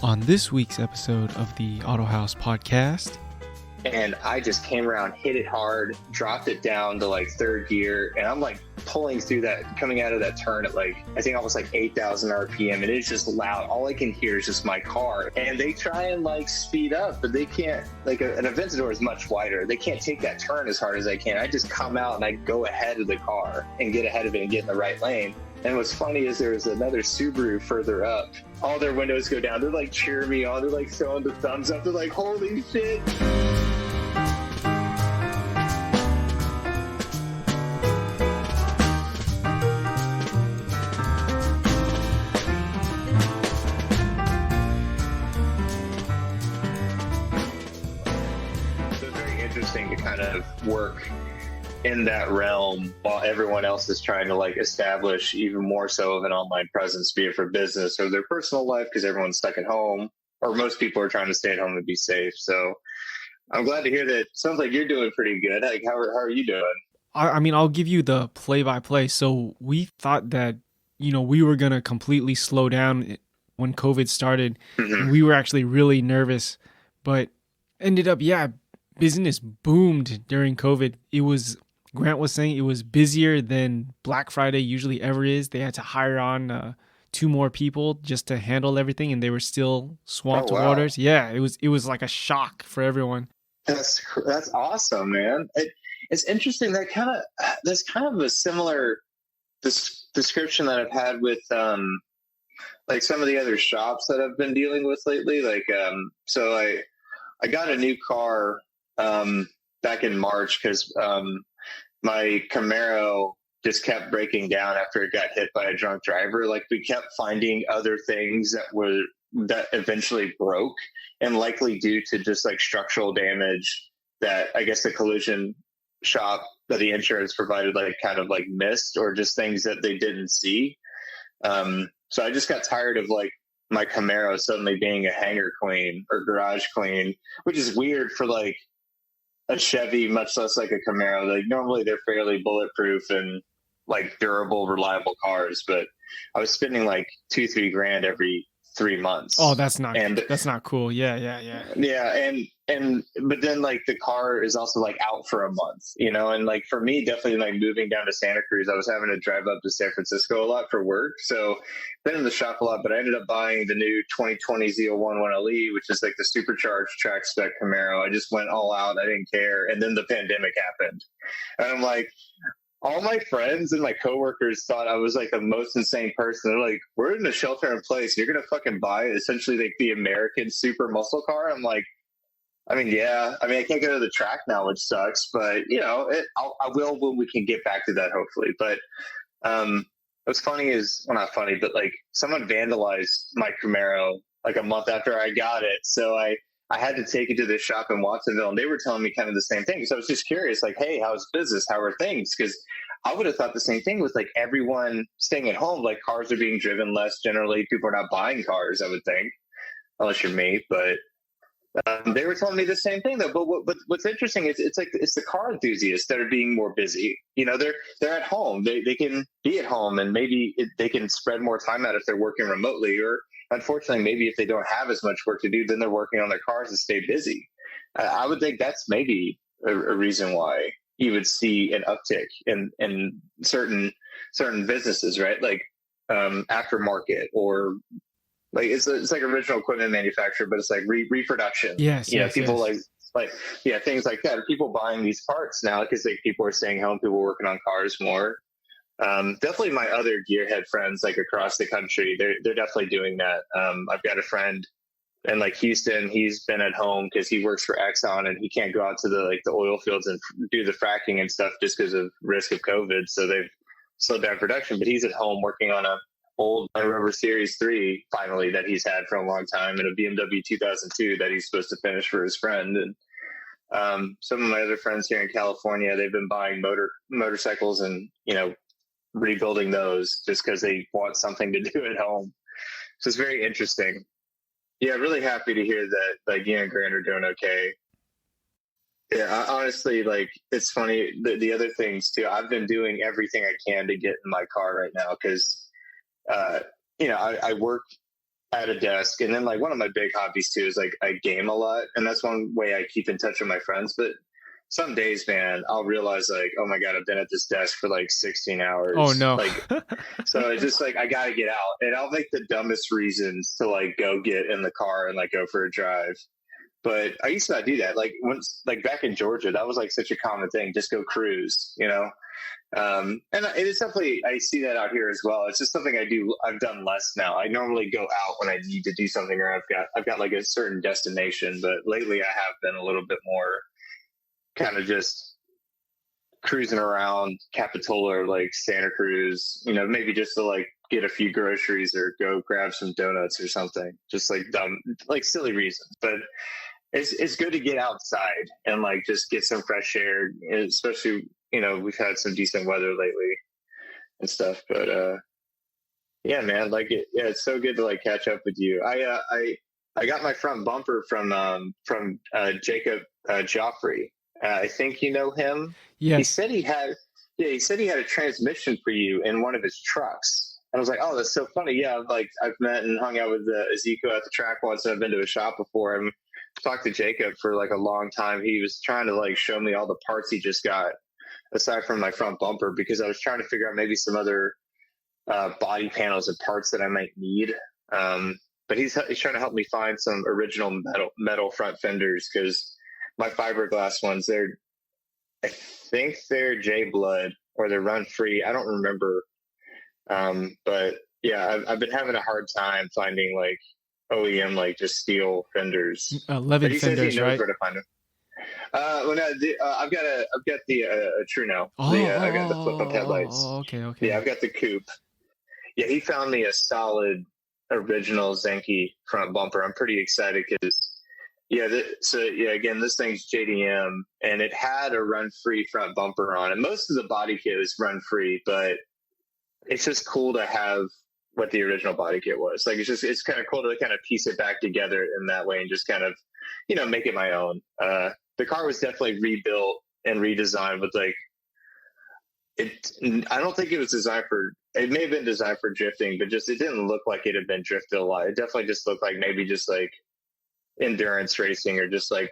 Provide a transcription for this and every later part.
On this week's episode of the Autohaus podcast. And I just came around, hit it hard, dropped it down to like third gear, and I'm like pulling through that, coming out of that turn at like, I think almost like 8,000 RPM, and it's just loud. All I can hear is just my car. And they try and like speed up, but they can't, like an Aventador is much wider. They can't take that turn as hard as I can. I just come out and I go ahead of the car and get ahead of it and get in the right lane. And what's funny is there's another Subaru further up. All their windows go down. They're like cheering me on. They're like throwing the thumbs up. They're like, holy shit. So very interesting to kind of work in that realm while everyone else is trying to like establish even more so of an online presence, be it for business or their personal life, because everyone's stuck at home, or most people are trying to stay at home and be safe. So I'm glad to hear that. Sounds like you're doing pretty good. Like, how are you doing? I mean, I'll give you the play-by-play. So we thought that, we were going to completely slow down when COVID started. Mm-hmm. We were actually really nervous, but ended up, business boomed during COVID. Grant was saying it was busier than Black Friday usually ever is. They had to hire on 2 more people just to handle everything, and they were still swamped with orders. Yeah, it was like a shock for everyone. That's awesome, man. It's interesting. That's kind of a similar description that I've had with like some of the other shops that I've been dealing with lately. Like so I got a new car back in March because my Camaro just kept breaking down after it got hit by a drunk driver. Like, we kept finding other things that eventually broke, and likely due to just like structural damage that I guess the collision shop that the insurance provided like kind of like missed, or just things that they didn't see. So I just got tired of like my Camaro suddenly being a hangar queen or garage queen, which is weird for like a Chevy, much less like a Camaro. Like, normally they're fairly bulletproof and like durable, reliable cars, but I was spending like $2-3 grand every 3 months. Oh, that's not cool. Yeah. But then like the car is also like out for a month, and like for me, definitely like moving down to Santa Cruz, I was having to drive up to San Francisco a lot for work. So been in the shop a lot, but I ended up buying the new 2020 ZL1 1LE, which is like the supercharged track spec Camaro. I just went all out. I didn't care. And then the pandemic happened. And I'm like, all my friends and my coworkers thought I was like the most insane person. They're like, we're in a shelter in place. You're going to fucking buy essentially like the American super muscle car. I'm like, I mean, yeah. I mean, I can't go to the track now, which sucks, but I will when we can get back to that, hopefully. But what's funny is, well, not funny, but like someone vandalized my Camaro like a month after I got it. So I had to take it to this shop in Watsonville, and they were telling me kind of the same thing. So I was just curious, like, hey, how's business? How are things? Because I would have thought the same thing with like everyone staying at home. Like, cars are being driven less generally. People are not buying cars, I would think, unless you're me. But they were telling me the same thing, though. But what's interesting is it's the car enthusiasts that are being more busy. They're at home. They can be at home, and maybe they can spread more time out if they're working remotely, or unfortunately, maybe if they don't have as much work to do, then they're working on their cars to stay busy. I would think that's maybe a reason why you would see an uptick in certain businesses, right? Like aftermarket, or like it's like original equipment manufacturer, but it's like reproduction. Yes. People yes. like things like that. People buying these parts now because people are staying home. People are working on cars more. Definitely my other gearhead friends, like across the country, they're definitely doing that. I've got a friend in like Houston. He's been at home because he works for Exxon, and he can't go out to the oil fields and do the fracking and stuff just because of risk of COVID. So they've slowed down production, but he's at home working on a old Land Rover Series 3 finally that he's had for a long time, and a BMW 2002 that he's supposed to finish for his friend. And some of my other friends here in California, they've been buying motorcycles and rebuilding those just because they want something to do at home. So it's very interesting. Yeah, really happy to hear that like you and Grant are doing okay. Yeah, honestly, like, it's funny. The other things too, I've been doing everything I can to get in my car right now because, I work at a desk. And then like one of my big hobbies too is like I game a lot, and that's one way I keep in touch with my friends. But some days, man, I'll realize like, oh my God, I've been at this desk for like 16 hours. Oh no. Like, so it's just like, I got to get out, and I'll make the dumbest reasons to like go get in the car and like go for a drive. But I used to not do that. Like once, like back in Georgia, that was like such a common thing. Just go cruise, you know? And it's definitely, I see that out here as well. It's just something I've done less now. I normally go out when I need to do something, or I've got like a certain destination, but lately I have been a little bit more kind of just cruising around Capitola or like Santa Cruz, you know, maybe just to like get a few groceries or go grab some donuts or something, just like dumb, like silly reasons. But it's good to get outside and like just get some fresh air, especially, you know, we've had some decent weather lately and stuff. But yeah, man, like it's so good to like catch up with you. I got my front bumper from Jacob Joffrey. I think you know him. Yes. He said he had a transmission for you in one of his trucks. And I was like, oh, that's so funny. Yeah, like I've met and hung out with Ezekiel at the track once, and I've been to a shop before. And talked to Jacob for like a long time. He was trying to like show me all the parts he just got, aside from my front bumper, because I was trying to figure out maybe some other body panels and parts that I might need. But he's trying to help me find some original metal front fenders, because my fiberglass ones, I think they're J Blood or they're run free. I don't remember. But yeah, I've been having a hard time finding like OEM, like just steel fenders. Levin fenders, right? Where to find them. Well, no, I've got the True now. I got the flip up headlights. Oh, okay. Yeah, I've got the coupe. Yeah, he found me a solid original Zenki front bumper. I'm pretty excited because again, this thing's JDM, and it had a run-free front bumper on it. Most of the body kit is run-free, but it's just cool to have what the original body kit was. Like, it's kind of cool to kind of piece it back together in that way and just kind of, you know, make it my own. The car was definitely rebuilt and redesigned with like, I don't think it was designed for, it may have been designed for drifting, but just, it didn't look like it had been drifted a lot. It definitely just looked like maybe just like endurance racing or just like,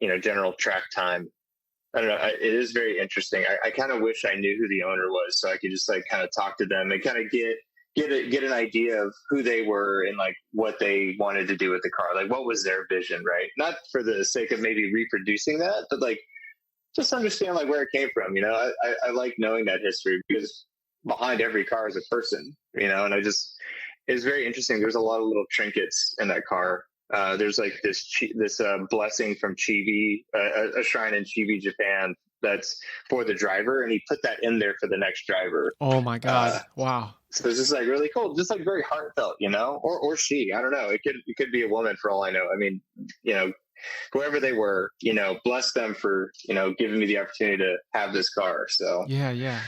you know, general track time. I don't know. It is very interesting. I kind of wish I knew who the owner was, so I could just like kind of talk to them and kind of get an idea of who they were and like what they wanted to do with the car. Like, what was their vision, right? Not for the sake of maybe reproducing that, but like just understand like where it came from. You know, I like knowing that history, because behind every car is a person, you know, and it's very interesting. There's a lot of little trinkets in that car. There's like this blessing from Chibi, a shrine in Chibi, Japan, that's for the driver, and he put that in there for the next driver. Oh my God! Wow. So it's just like really cool, just like very heartfelt, you know, or she, I don't know. It could be a woman for all I know. I mean, you know, whoever they were, you know, bless them for, you know, giving me the opportunity to have this car. So yeah.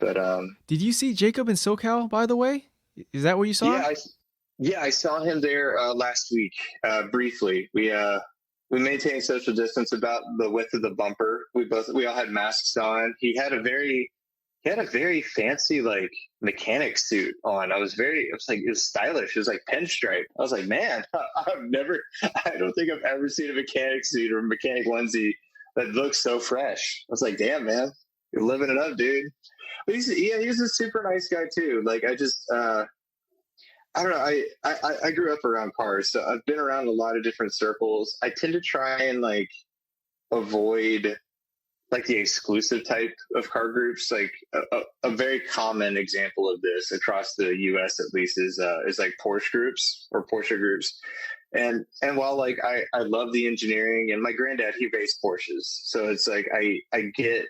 But did you see Jacob in SoCal, by the way? Is that where you saw him? Yeah, I saw him there last week briefly. We maintained social distance about the width of the bumper. We all had masks on. He had a very fancy like mechanic suit on. It was stylish. It was like pinstripe. I was like, man, I don't think I've ever seen a mechanic suit or a mechanic onesie that looks so fresh. I was like, damn, man, you're living it up, dude. But he's a super nice guy too. Like, I don't know. I grew up around cars, so I've been around a lot of different circles. I tend to try and like avoid like the exclusive type of car groups. Like a very common example of this across the U.S. at least is like Porsche groups or Porsche groups. And while like I love the engineering, and my granddad, he raced Porsches, so it's like I get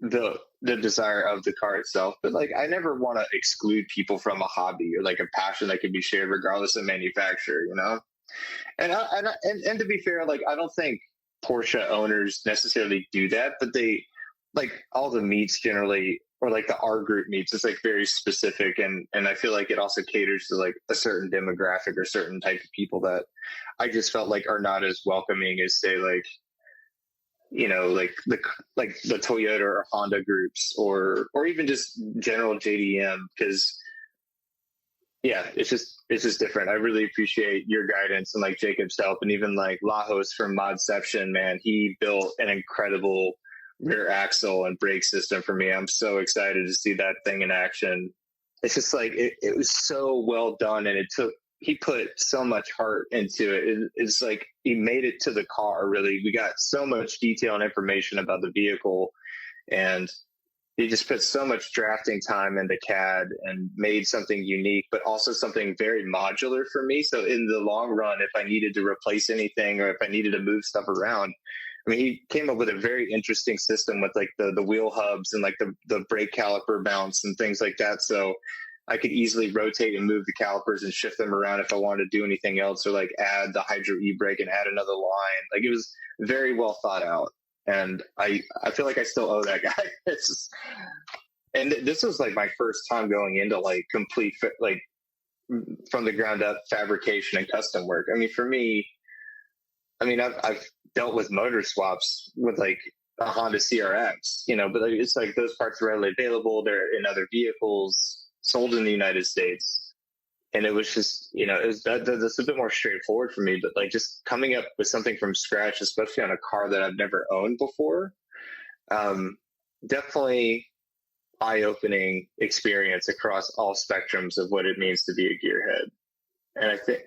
the desire of the car itself, but like I never want to exclude people from a hobby or like a passion that can be shared regardless of manufacturer, you know. And to be fair, like I don't think Porsche owners necessarily do that, but they like all the meets generally, or like the R group meets, it's like very specific, and I feel like it also caters to like a certain demographic or certain type of people that I just felt like are not as welcoming as say like, you know, like the Toyota or Honda groups, or even just general JDM, because yeah, it's just different. I really appreciate your guidance and like Jacob's help, and even like Lajos from Modception, man, he built an incredible rear axle and brake system for me. I'm so excited to see that thing in action. It's just like it was so well done, and he put so much heart into it. It's like he made it to the car. Really, we got so much detail and information about the vehicle, and he just put so much drafting time into CAD and made something unique, but also something very modular for me. So in the long run, if I needed to replace anything or if I needed to move stuff around, I mean, he came up with a very interesting system with like the wheel hubs and like the brake caliper mounts and things like that. So I could easily rotate and move the calipers and shift them around if I wanted to do anything else, or like add the hydro e-brake and add another line. Like, it was very well thought out. And I feel like I still owe that guy. It's just, and this was like my first time going into like complete like from the ground up fabrication and custom work. I mean, for me, I mean, I've dealt with motor swaps with like a Honda CRX, you know, but it's like those parts are readily available. They're in other vehicles sold in the United States. And it was just, you know, that's a bit more straightforward for me. But like just coming up with something from scratch, especially on a car that I've never owned before, definitely eye-opening experience across all spectrums of what it means to be a gearhead. And I think,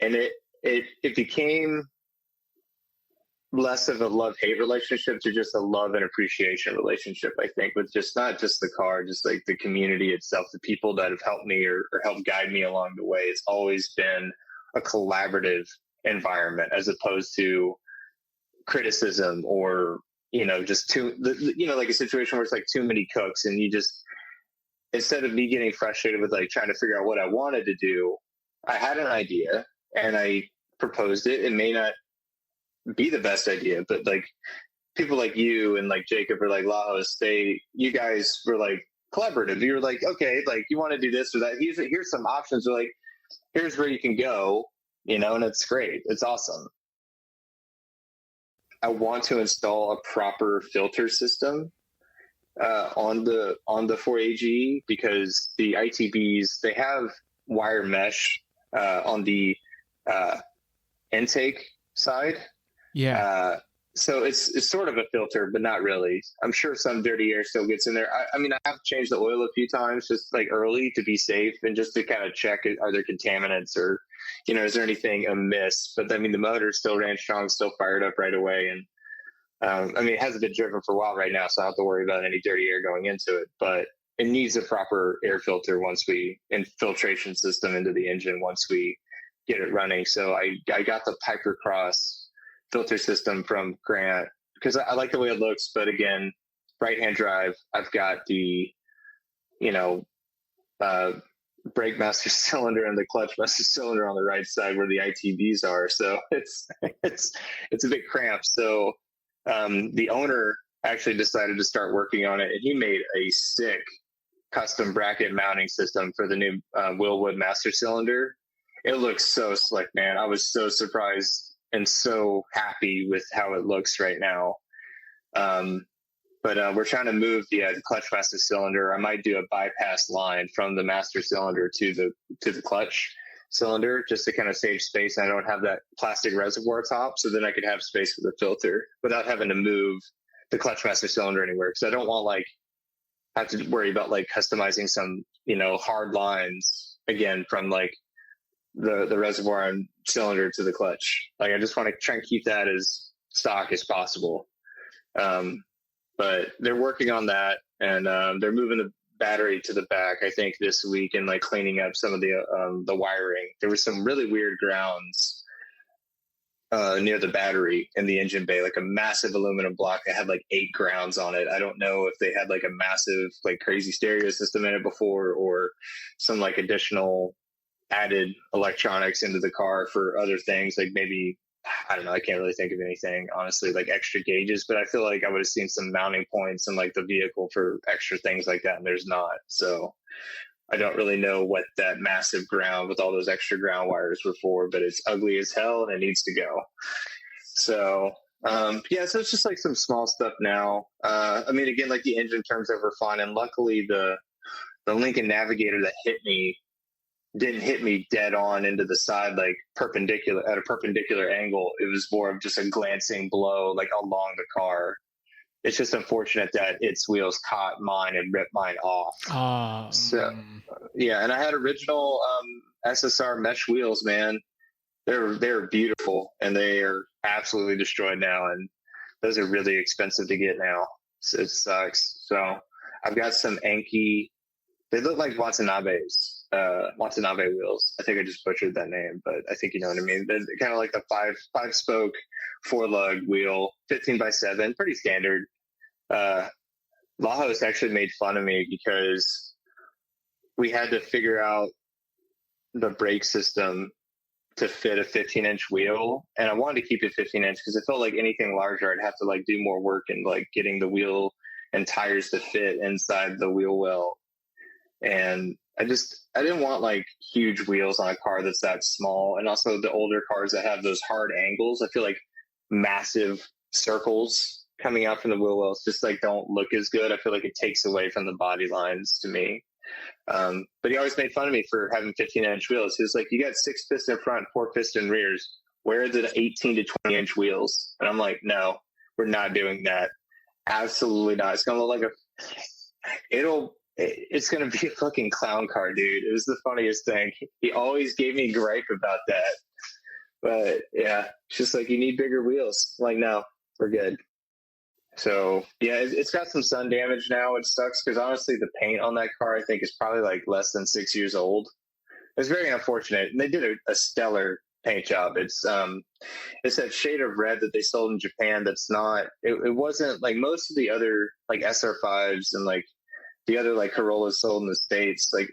and it became less of a love-hate relationship to just a love and appreciation relationship, I think, with just not just the car, just like the community itself, the people that have helped me or helped guide me along the way. It's always been a collaborative environment as opposed to criticism or, you know, just like a situation where it's like too many cooks and you just, instead of me getting frustrated with like trying to figure out what I wanted to do, I had an idea and I proposed it. It may not be the best idea, but like people like you and like Jacob or like Lajos, you guys were like collaborative. You were like, okay, like you want to do this or that. Here's some options. Or like, here's where you can go, you know, and it's great. It's awesome. I want to install a proper filter system on the 4AG because the ITBs, they have wire mesh on the intake side. Yeah. So it's sort of a filter, but not really. I'm sure some dirty air still gets in there. I mean, I have changed the oil a few times just like early to be safe and just to kind of check, are there contaminants or, you know, is there anything amiss? But I mean, the motor still ran strong, still fired up right away. And I mean, it hasn't been driven for a while right now, so I don't have to worry about any dirty air going into it. But it needs a proper air filter and filtration system into the engine once we get it running. So I got the Piper Cross filter system from Grant because I like the way it looks, but again, right-hand drive, I've got the, you know, brake master cylinder and the clutch master cylinder on the right side where the ITBs are. So it's a bit cramped. So the owner actually decided to start working on it, and he made a sick custom bracket mounting system for the new Willwood master cylinder. It looks so slick, man. I was so surprised and so happy with how it looks right now. But we're trying to move the clutch master cylinder. I might do a bypass line from the master cylinder to the clutch cylinder just to kind of save space. I don't have that plastic reservoir top, so then I could have space for the filter without having to move the clutch master cylinder anywhere. Because I don't want like have to worry about like customizing some, you know, hard lines again from like the reservoir and cylinder to the clutch. Like I just want to try and keep that as stock as possible. But they're working on that, and they're moving the battery to the back, I think, this week, and like cleaning up some of the wiring. There were some really weird grounds near the battery in the engine bay, like a massive aluminum block that had like 8 grounds on it. I don't know if they had like a massive, like crazy stereo system in it before, or some like additional added electronics into the car for other things, like maybe, I don't know, I can't really think of anything, honestly, like extra gauges, but I feel like I would have seen some mounting points in like the vehicle for extra things like that, and there's not. So I don't really know what that massive ground with all those extra ground wires were for, but it's ugly as hell and it needs to go. So yeah, so it's just like some small stuff now. I mean, again, like the engine turns over fine, and luckily the Lincoln Navigator that hit me didn't hit me dead on into the side, like perpendicular at a perpendicular angle. It was more of just a glancing blow, like along the car. It's just unfortunate that its wheels caught mine and ripped mine off. So yeah, and I had original SSR mesh wheels, man. They're beautiful, and they are absolutely destroyed now, and those are really expensive to get now. So it sucks. So I've got some Anki. They look like Watanabe wheels. I think I just butchered that name, but I think you know what I mean. They're kind of like the five spoke 4-lug wheel, 15x7, pretty standard. Lajos actually made fun of me because we had to figure out the brake system to fit a 15-inch wheel, and I wanted to keep it 15-inch because I felt like anything larger I'd have to like do more work in like getting the wheel and tires to fit inside the wheel well. And I didn't want like huge wheels on a car that's that small. And also the older cars that have those hard angles, I feel like massive circles coming out from the wheel wells just like don't look as good. I feel like it takes away from the body lines to me. But he always made fun of me for having 15-inch wheels. He was like, you got 6 piston front, 4 piston rears. Where are the 18 to 20-inch wheels? And I'm like, no, we're not doing that. Absolutely not. It's going to look like it's going to be a fucking clown car, dude. It was the funniest thing. He always gave me gripe about that. But yeah, it's just like, you need bigger wheels. I'm like, no, we're good. So yeah, it's got some sun damage now. It sucks because honestly, the paint on that car I think is probably like less than 6 years old. It's very unfortunate, and they did a stellar paint job. It's that shade of red that they sold in Japan. That's not. It wasn't like most of the other like SR5s and like the other like Corollas sold in the States. Like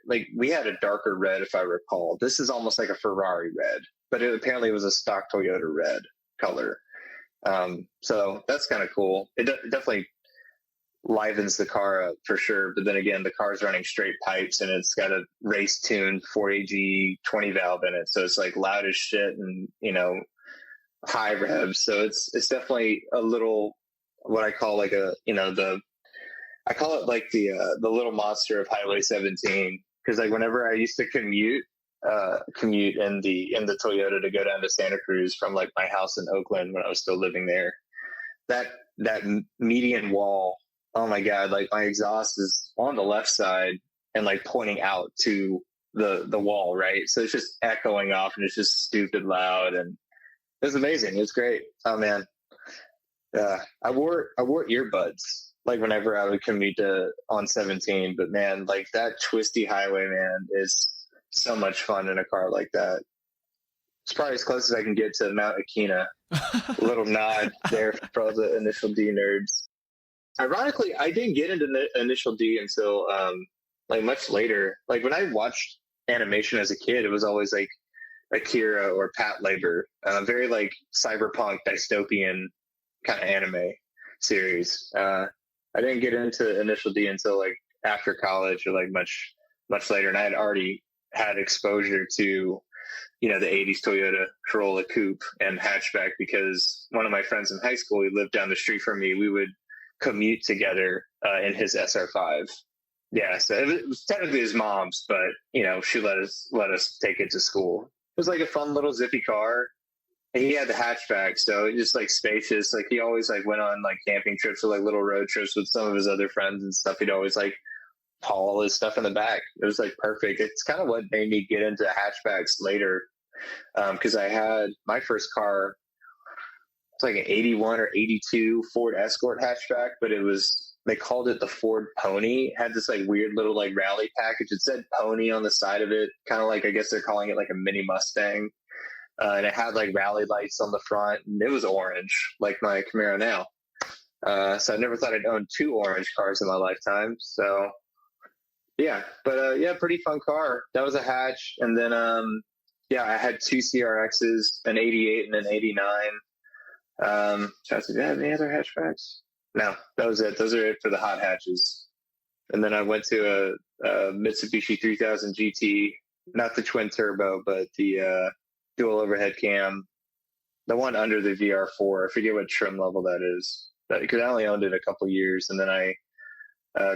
like we had a darker red if I recall. This is almost like a Ferrari red, but it apparently was a stock Toyota red color. So that's kind of cool. It definitely livens the car up for sure. But then again, the car's running straight pipes and it's got a race tuned 4AG 20 valve in it. So it's like loud as shit and, you know, high revs. So it's definitely a little, what I call like I call it like the little monster of Highway 17. Cause like whenever I used to commute in the Toyota to go down to Santa Cruz from like my house in Oakland when I was still living there. That median wall, oh my God, like my exhaust is on the left side and like pointing out to the wall, right? So it's just echoing off and it's just stupid loud and it was amazing. It was great. Oh man. I wore earbuds like whenever I would commute on 17, but man, like that twisty highway, man, is so much fun in a car like that. It's probably as close as I can get to Mount Akina. A little nod there for all the Initial D nerds. Ironically, I didn't get into Initial D until like much later. Like when I watched animation as a kid, it was always like Akira or Pat Labor, very like cyberpunk dystopian kind of anime series. I didn't get into Initial D until like after college or like much later, and I had already had exposure to, you know, the 80s Toyota Corolla Coupe and hatchback because one of my friends in high school, he lived down the street from me. We would commute together in his SR5. Yeah, so it was technically his mom's, but you know, she let us take it to school. It was like a fun little zippy car. And he had the hatchback, so it just like spacious. Like he always like went on like camping trips or like little road trips with some of his other friends and stuff. He'd always like haul all his stuff in the back. It was like perfect. It's kind of what made me get into hatchbacks later, because I had my first car. It's like an 81 or 82 Ford Escort hatchback, but they called it the Ford Pony. It had this like weird little like rally package. It said Pony on the side of it, kind of like, I guess they're calling it like a mini Mustang. And it had like rally lights on the front, and it was orange, like my Camaro now. So I never thought I'd own 2 orange cars in my lifetime. So yeah, but yeah, pretty fun car. That was a hatch, and then yeah, I had 2 CRXs, an 88 and an 89. Did I have any other hatchbacks? No, that was it. Those are it for the hot hatches. And then I went to a Mitsubishi 3000 GT, not the twin turbo, but the dual overhead cam, the one under the VR4. I forget what trim level that is, because I only owned it a couple years, and then I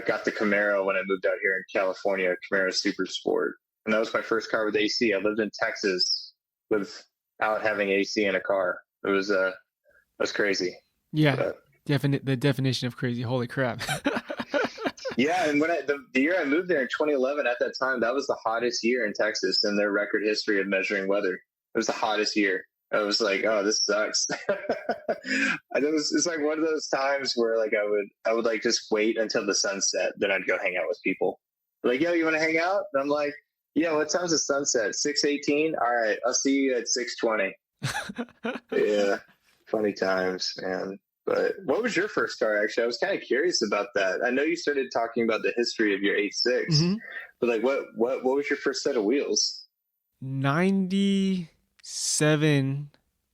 got the Camaro when I moved out here in California, Camaro Super Sport. and that was my first car with AC. I lived in Texas without having AC in a car. It was crazy. Yeah. But, The definition of crazy. Holy crap. yeah, and when the year I moved there in 2011, at that time, that was the hottest year in Texas in their record history of measuring weather. It was the hottest year. I was like, oh, this sucks. It's like one of those times where like I would like just wait until the sunset, then I'd go hang out with people. Like, yo, you want to hang out? And I'm like, yeah, what time's the sunset? 6:18. All right, I'll see you at 6:20. Yeah, funny times, man. But what was your first car? Actually, I was kind of curious about that. I know you started talking about the history of your 86, Mm-hmm. but like, what was your first set of wheels? 97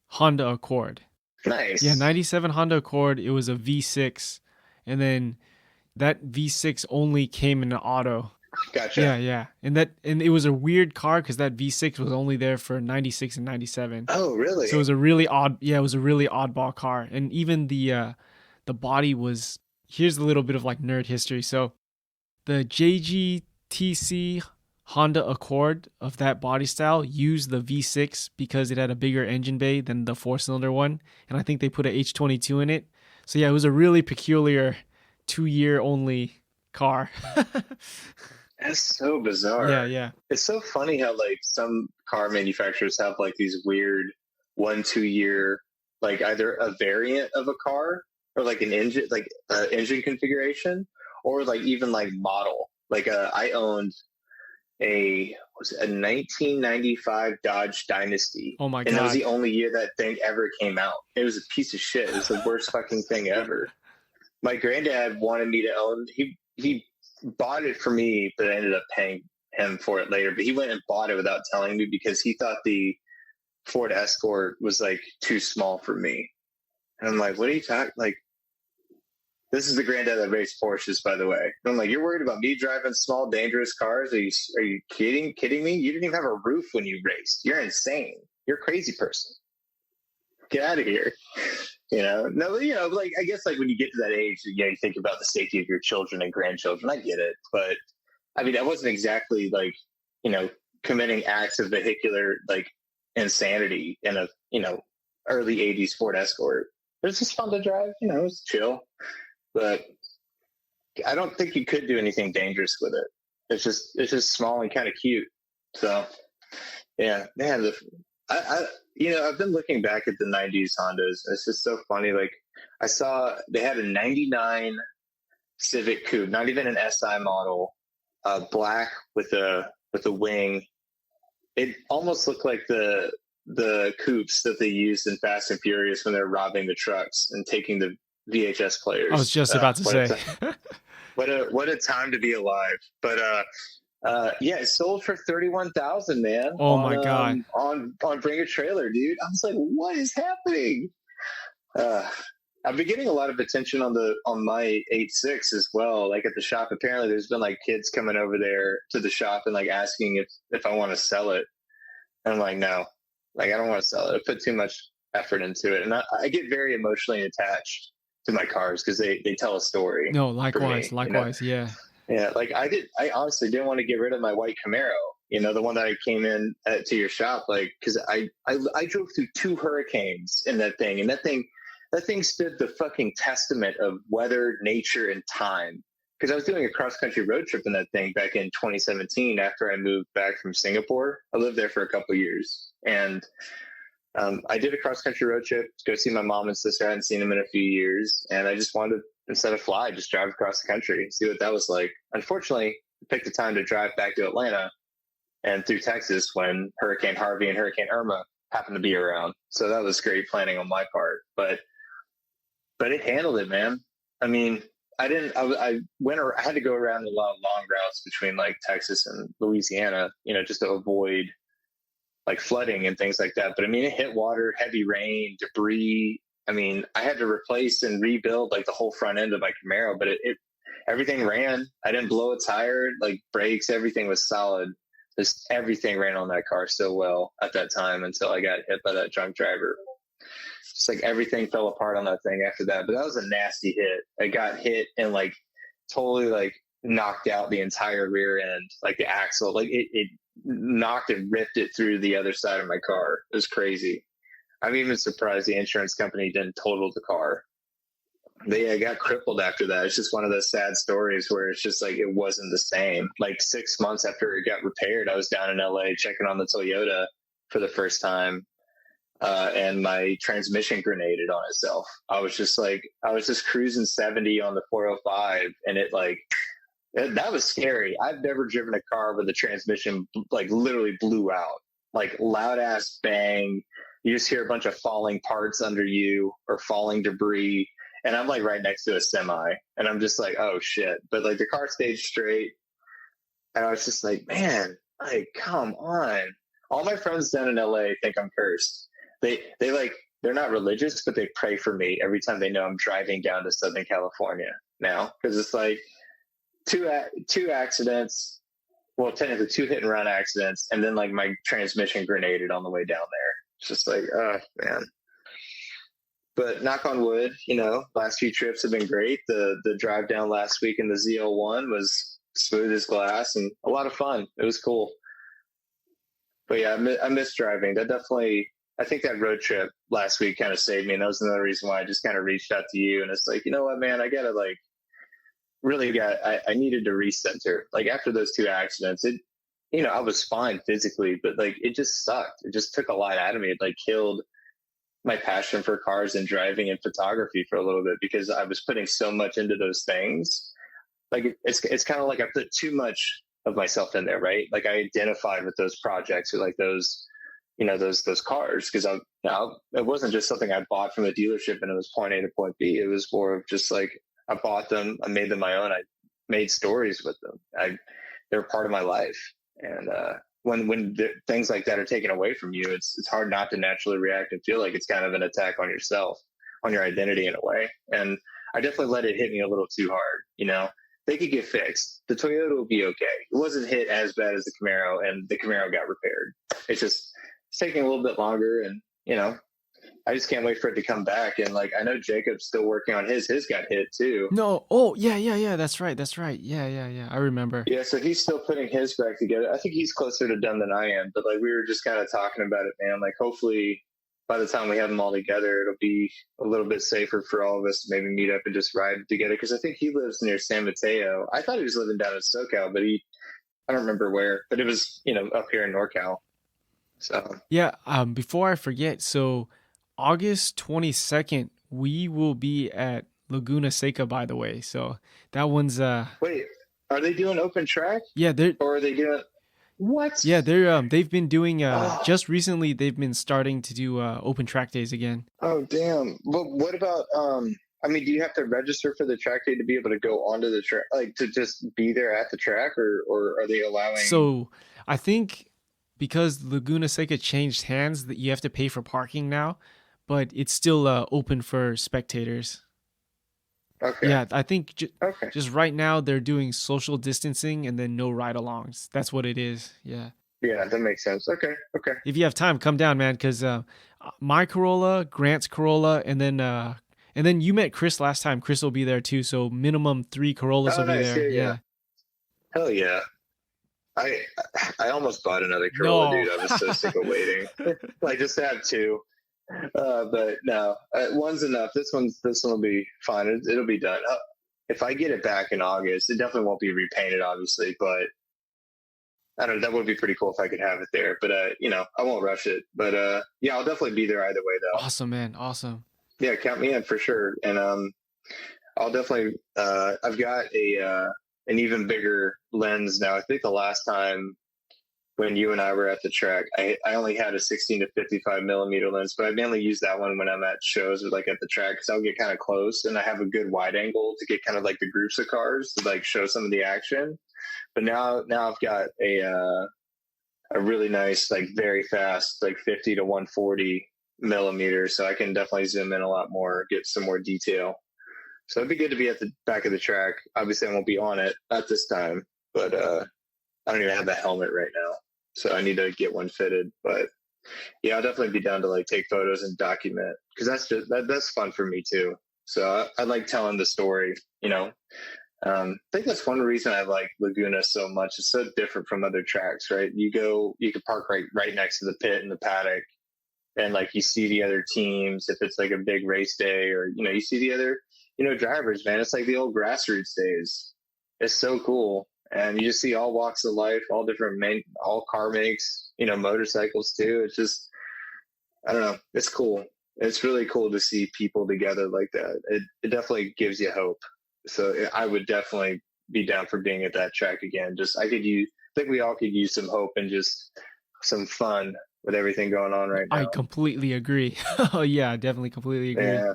Honda Accord. Nice. Yeah, 97 Honda Accord. It was a V6. And then that V6 only came in an auto. Gotcha. Yeah. And it was a weird car because that V6 was only there for 96 and 97. Oh, really? So it was a really oddball car. And even the body was, here's a little bit of like nerd history. So the JGTC Honda Accord of that body style used the V6 because it had a bigger engine bay than the 4-cylinder one. And I think they put a H22 in it. So yeah, it was a really peculiar 2-year only car. That's so bizarre. Yeah. It's so funny how like some car manufacturers have like these weird 1-2 year, like either a variant of a car or like an engine, like engine configuration, or like even like model. Like I owned a 1995 Dodge Dynasty. Oh my God. And that was God. the only year that thing ever came out. It was a piece of shit. It was the worst fucking thing ever. My granddad wanted me to own, he bought it for me, but I ended up paying him for it later. But he went and bought it without telling me because he thought the Ford Escort was like too small for me. And I'm like, what are you talking? Like, this is the granddad that raced Porsches, by the way. And I'm like, you're worried about me driving small, dangerous cars? Are you kidding me? You didn't even have a roof when you raced. You're insane. You're a crazy person. Get out of here. No, like, I guess like when you get to that age, you think about the safety of your children and grandchildren. I get it. But I mean, I wasn't exactly like, committing acts of vehicular, like insanity in a, early 80s Ford Escort. It was just fun to drive, it was chill. But I don't think you could do anything dangerous with it. It's just small and kind of cute. So yeah, man, I've been looking back at the 90s Hondas. It's just so funny. Like I saw they had a 99 Civic Coupe, not even an SI model, black with a wing. It almost looked like the coupes that they used in Fast and Furious when they're robbing the trucks and taking the VHS players. I was just about to say. What a time to be alive. But yeah, it sold for $31,000, man. Oh my God. On Bring a Trailer, dude. I was like, what is happening? I've been getting a lot of attention on my 86 as well. Like at the shop, apparently there's been like kids coming over there to the shop and like asking if I want to sell it. And I'm like, no, like I don't want to sell it. I put too much effort into it. And I get very emotionally attached to my cars because they tell a story. No, likewise, yeah. Yeah, like I honestly didn't want to get rid of my white Camaro, the one that I came in to your shop, like, because I drove through 2 hurricanes in that thing, and that thing stood the fucking testament of weather, nature, and time. Because I was doing a cross-country road trip in that thing back in 2017 after I moved back from Singapore. I lived there for a couple of years, and I did a cross-country road trip to go see my mom and sister. I hadn't seen them in a few years, and I just wanted to, instead of fly, just drive across the country and see what that was like. Unfortunately, I picked the time to drive back to Atlanta and through Texas when Hurricane Harvey and Hurricane Irma happened to be around. So that was great planning on my part, but it handled it, man. I mean, I had to go around a lot of long routes between like Texas and Louisiana, just to avoid like flooding and things like that. But I mean, it hit water, heavy rain, debris. I mean, I had to replace and rebuild like the whole front end of my Camaro, but everything ran. I didn't blow a tire, like brakes, everything was solid. Just everything ran on that car so well at that time until I got hit by that drunk driver. Just like everything fell apart on that thing after that. But that was a nasty hit. I got hit and like totally like knocked out the entire rear end, like the axle, like it knocked and ripped it through the other side of my car. It was crazy. I'm even surprised the insurance company didn't total the car. They got crippled after that. It's just one of those sad stories where it's just like it wasn't the same. Like 6 months after it got repaired, I was down in LA checking on the Toyota for the first time, and my transmission grenaded on itself. I was just cruising 70 on the 405, and that was scary. I've never driven a car where the transmission like literally blew out, like loud ass bang. You just hear a bunch of falling parts under you or falling debris. And I'm like right next to a semi, and I'm just like, oh shit. But like the car stayed straight. And I was just like, man, like, come on. All my friends down in LA think I'm cursed. They're not religious, but they pray for me every time they know I'm driving down to Southern California now. Cause it's like two accidents. Well, technically 2 hit and run accidents. And then like my transmission grenaded on the way down there. It's just like, oh man. But knock on wood, last few trips have been great. The drive down last week in the ZL1 was smooth as glass and a lot of fun. It was cool. But yeah, I miss driving. I think that road trip last week kind of saved me. And that was another reason why I just kind of reached out to you. And it's like, you know what, man, I needed to recenter. Like after those 2 accidents, I was fine physically, but like, it just sucked. It just took a lot out of me. It like killed my passion for cars and driving and photography for a little bit because I was putting so much into those things. Like it's kind of like I put too much of myself in there, right? Like I identified with those projects or like those, those cars because it wasn't just something I bought from a dealership and it was point A to point B. It was more of just like I bought them, I made them my own, I made stories with them. They're part of my life, and when things like that are taken away from you, it's hard not to naturally react and feel like it's kind of an attack on yourself, on your identity in a way. And I definitely let it hit me a little too hard. They could get fixed. The Toyota will be okay. It wasn't hit as bad as the Camaro, and the Camaro got repaired. It's taking a little bit longer, and I just can't wait for it to come back. And like, I know Jacob's still working on his got hit too. No. Oh, yeah. That's right. Yeah. I remember. Yeah. So he's still putting his back together. I think he's closer to done than I am, but like, we were just kind of talking about it, man. Like, hopefully by the time we have them all together, it'll be a little bit safer for all of us to maybe meet up and just ride together. Cause I think he lives near San Mateo. I thought he was living down in SoCal, but I don't remember where, but it was, up here in NorCal. So yeah. Before I forget, so August 22nd, we will be at Laguna Seca, by the way. So that one's wait, are they doing open track? Yeah, or are they doing what? Yeah, they've been doing just recently they've been starting to do open track days again. Oh damn. But what about do you have to register for the track day to be able to go onto the track, like to just be there at the track, or are they allowing? So I think because Laguna Seca changed hands, that you have to pay for parking now, but it's still open for spectators. Okay. Yeah, I think just right now they're doing social distancing and then no ride-alongs. That's what it is. Yeah. Yeah, that makes sense. Okay. If you have time, come down, man, because my Corolla, Grant's Corolla, and then you met Chris last time. Chris will be there too, so minimum 3 Corollas will be there. Yeah. Hell yeah. I almost bought another Corolla, No. dude. I was so sick of waiting. I just have 2. But no, one's enough. This one will be fine. It'll be done. If I get it back in August, it definitely won't be repainted, obviously, but I don't know. That would be pretty cool if I could have it there. But I won't rush it. But yeah, I'll definitely be there either way, though. Awesome, man. Awesome. Yeah, count me in for sure. And I'll definitely. I've got an even bigger lens now. I think the last time when you and I were at the track, I only had a 16 to 55 millimeter lens, but I mainly use that one when I'm at shows or like at the track, because I'll get kind of close and I have a good wide angle to get kind of like the groups of cars to like show some of the action. But now I've got a really nice, like very fast, like 50 to 140 millimeters, so I can definitely zoom in a lot more, get some more detail. So it'd be good to be at the back of the track. Obviously, I won't be on it at this time, but I don't even have the helmet right now, so I need to get one fitted. But yeah, I'll definitely be down to like take photos and document, because that's fun for me too. So I like telling the story, I think that's one reason I like Laguna so much. It's so different from other tracks, right? You can park right next to the pit in the paddock, and like you see the other teams if it's like a big race day, or you see the other drivers, man. It's like the old grassroots days. It's so cool, and you just see all walks of life, all different all car makes, motorcycles too. It's just, I don't know, it's cool. It's really cool to see people together like that. It definitely gives you hope. So I would definitely be down for being at that track again. I think we all could use some hope and just some fun with everything going on right now. I completely agree. Oh yeah, I definitely completely agree. Yeah.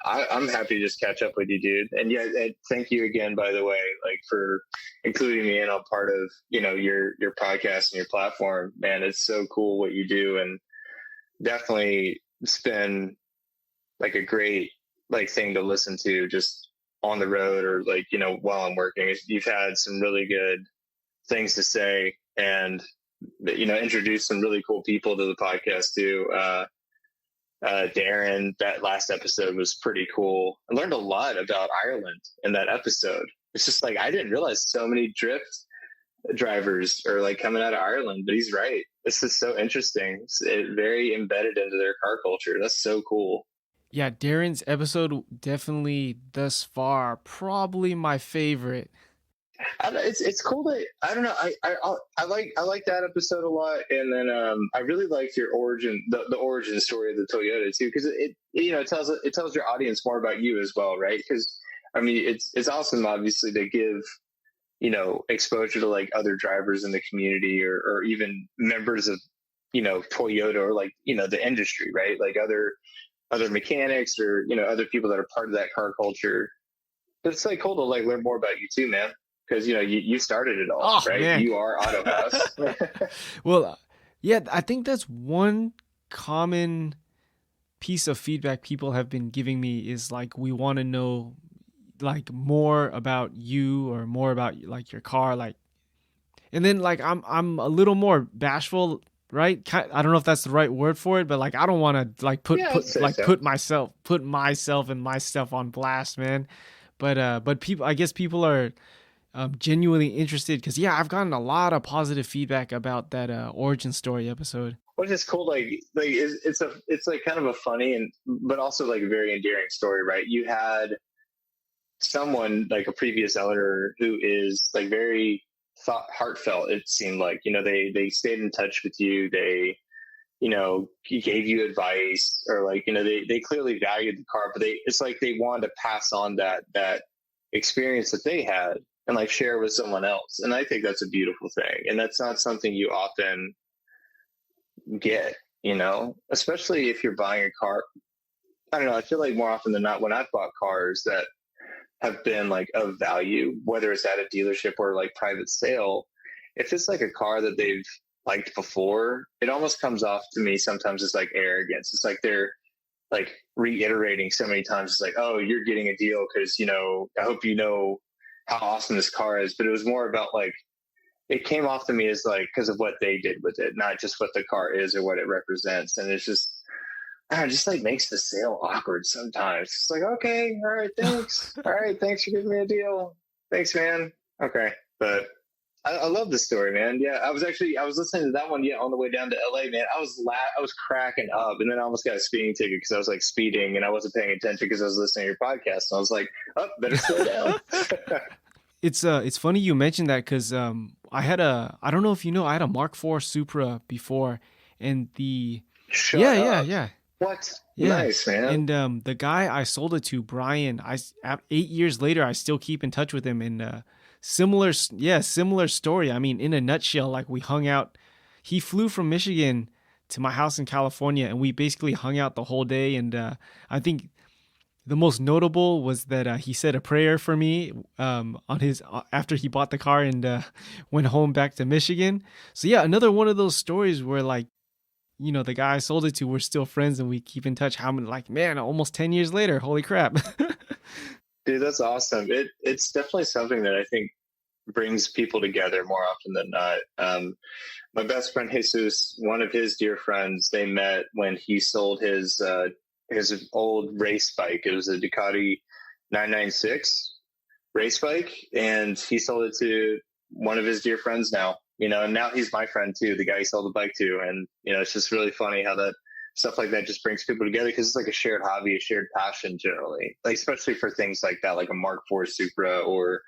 I'm happy to just catch up with you, dude. And yeah, thank you again, by the way, like for including me in on part of, your podcast and your platform, man. It's so cool what you do. And definitely it's been like a great thing to listen to just on the road, or while I'm working. You've had some really good things to say, and introduced some really cool people to the podcast too. Darren, that last episode was pretty cool. I learned a lot about Ireland in that episode. It's just like I didn't realize so many drift drivers are like coming out of Ireland, but he's right. This is so interesting. It's very embedded into their car culture. That's so cool. Yeah, Darren's episode definitely thus far probably my favorite. It's cool that I don't know. I like that episode a lot, and then I really liked your origin, the origin story of the Toyota too, because it tells your audience more about you as well, right? Because I mean, it's awesome, obviously, to give exposure to like other drivers in the community, or even members of Toyota, or like the industry, right? Like other mechanics, or other people that are part of that car culture. But it's like cool to like learn more about you too, man. Because you started it all, right? Man. You are Autohaus. Well, yeah, I think that's one common piece of feedback people have been giving me is like, we want to know like more about you, or more about like your car, like. And then like I'm a little more bashful, right? I don't know if that's the right word for it, but like I don't want to like put myself and my stuff on blast, man. But people, I guess people are genuinely interested, because I've gotten a lot of positive feedback about that origin story episode. Which is cool. It's like kind of a funny but also like a very endearing story, right? You had someone like a previous owner who is like very heartfelt. It seemed like they stayed in touch with you. They he gave you advice, or like they clearly valued the car, but it's like they wanted to pass on that experience that they had, and like share with someone else. And I think that's a beautiful thing. And that's not something you often get, especially if you're buying a car. I don't know. I feel like more often than not, when I've bought cars that have been like of value, whether it's at a dealership or like private sale, if it's like a car that they've liked before, it almost comes off to me sometimes as like arrogance. It's like they're like reiterating so many times. It's like, oh, you're getting a deal because, I hope you know how awesome this car is. But it was more about like, it came off to me as like, because of what they did with it, not just what the car is or what it represents. And it's just, it just like makes the sale awkward sometimes. It's like, okay, all right, thanks. All right, thanks for giving me a deal. Thanks, man. Okay. But I love this story, man. Yeah, I was listening to that one on the way down to LA, man. I was cracking up, and then I almost got a speeding ticket because I was like speeding and I wasn't paying attention because I was listening to your podcast. And I was like, oh, better slow down. It's funny you mentioned that, because I don't know if you know, I had a Mark IV Supra before, and Shut up. Yeah. What? Yeah. Nice, man. And the guy I sold it to, Brian, 8 years later, I still keep in touch with him. And similar story. I mean, in a nutshell, like we hung out. He flew from Michigan to my house in California, and we basically hung out the whole day. And I think the most notable was that he said a prayer for me on his after he bought the car and went home back to Michigan. So yeah, another one of those stories where like, the guy I sold it to, we're still friends and we keep in touch. How many, like, man, almost 10 years later, holy crap. Dude, that's awesome. It's definitely something that I think brings people together more often than not. My best friend Jesus, one of his dear friends, they met when he sold his old race bike. It was a Ducati 996 race bike, and he sold it to one of his dear friends now, and now he's my friend too, the guy he sold the bike to. And, it's just really funny how that stuff like that just brings people together, because it's like a shared hobby, a shared passion generally, like especially for things like that, like a Mark IV Supra or,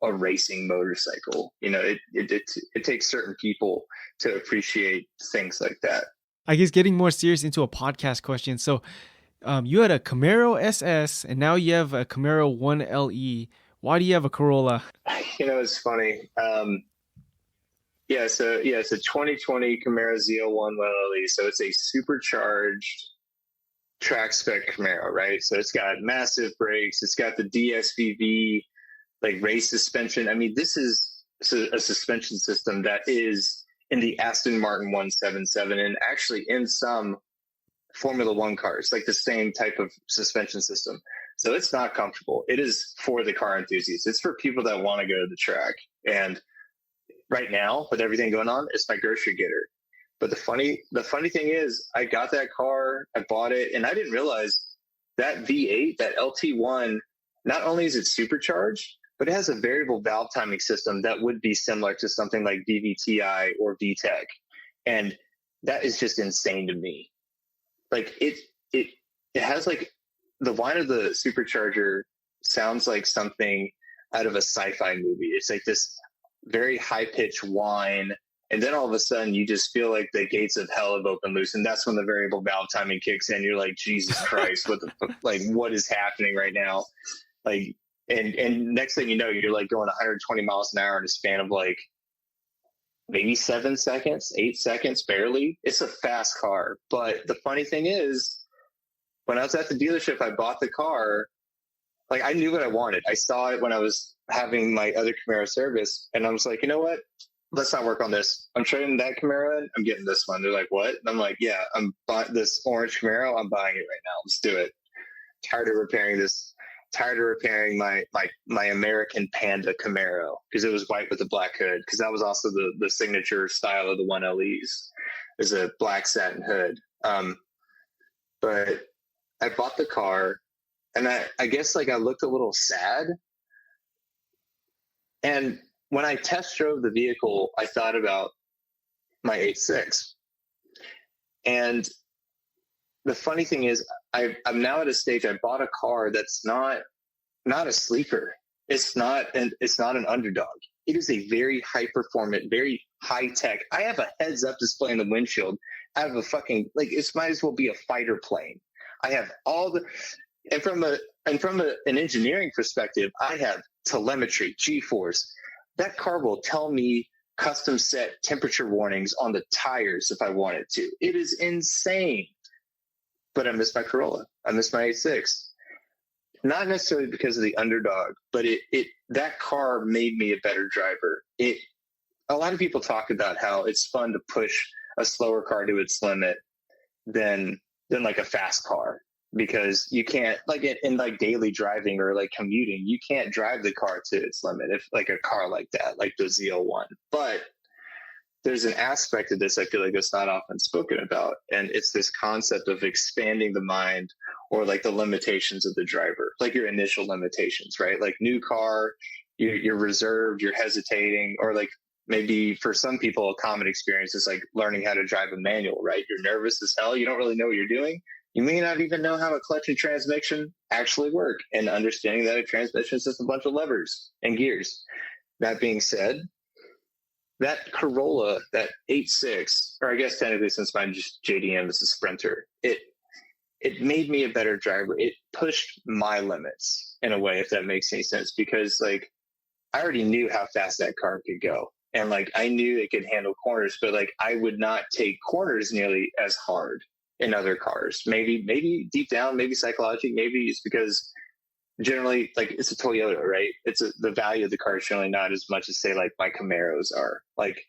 a racing motorcycle. It takes certain people to appreciate things like that. I guess getting more serious into a podcast question. So you had a Camaro SS and now you have a Camaro 1LE. Why do you have a Corolla? It's funny. It's a 2020 Camaro ZL1 1LE. So it's a supercharged track spec Camaro, right? So it's got massive brakes. It's got the DSVV, like race suspension. I mean, this is a suspension system that is in the Aston Martin 177 and actually in some Formula One cars, like the same type of suspension system. So it's not comfortable. It is for the car enthusiasts. It's for people that want to go to the track. And right now, with everything going on, it's my grocery getter. But the funny thing is, I got that car, I bought it, and I didn't realize that V8, that LT1, not only is it supercharged, but it has a variable valve timing system that would be similar to something like VVTi or VTEC. And that is just insane to me. Like it has like the whine of the supercharger sounds like something out of a sci-fi movie. It's like this very high-pitched whine, and then all of a sudden you just feel like the gates of hell have opened loose, and that's when the variable valve timing kicks in. You're like, Jesus Christ, what is happening right now? Like, and next thing you know, you're like going 120 miles an hour in a span of like maybe 7 seconds, 8 seconds, barely. It's a fast car. But the funny thing is, when I was at the dealership, I bought the car. Like, I knew what I wanted. I saw it when I was having my other Camaro service, and I was like, you know what? Let's not work on this. I'm trading that Camaro in. I'm getting this one. They're like, what? And I'm like, yeah, I'm buying this orange Camaro. I'm buying it right now. Let's do it. Tired of repairing this. Tired of repairing my American Panda Camaro, because it was white with a black hood, because that was also the signature style of the 1LEs, is a black satin hood. But I bought the car, and I guess like I looked a little sad. And when I test drove the vehicle, I thought about my 8.6. And the funny thing is, I'm now at a stage, I bought a car that's not a sleeper. It's not an underdog. It is a very high performant, very high tech. I have a heads up display in the windshield. I have a fucking, like, it might as well be a fighter plane. I have all the, and from an engineering perspective, I have telemetry, G-force. That car will tell me custom set temperature warnings on the tires if I want it to. It is insane. But I miss my Corolla. I miss my 8.6. Not necessarily because of the underdog, but that car made me a better driver. A lot of people talk about how it's fun to push a slower car to its limit than like a fast car, because you can't, like in like daily driving or like commuting, you can't drive the car to its limit if like a car like that, like the ZL1. But there's an aspect of this I feel like it's not often spoken about, and it's this concept of expanding the mind, or like the limitations of the driver, like your initial limitations, right? Like new car, you're reserved, you're hesitating, or like maybe for some people a common experience is like learning how to drive a manual, right? You're nervous as hell, you don't really know what you're doing. You may not even know how a clutch and transmission actually work, and understanding that a transmission is just a bunch of levers and gears. That being said, that Corolla, that 8.6, or I guess technically since mine just JDM is a Sprinter, it made me a better driver. It pushed my limits in a way, if that makes any sense, because like I already knew how fast that car could go, and like I knew it could handle corners, but like I would not take corners nearly as hard in other cars. Maybe deep down, maybe psychologically, maybe it's because generally, like, it's a Toyota, right? The value of the car is generally not as much as say like my Camaros are, like,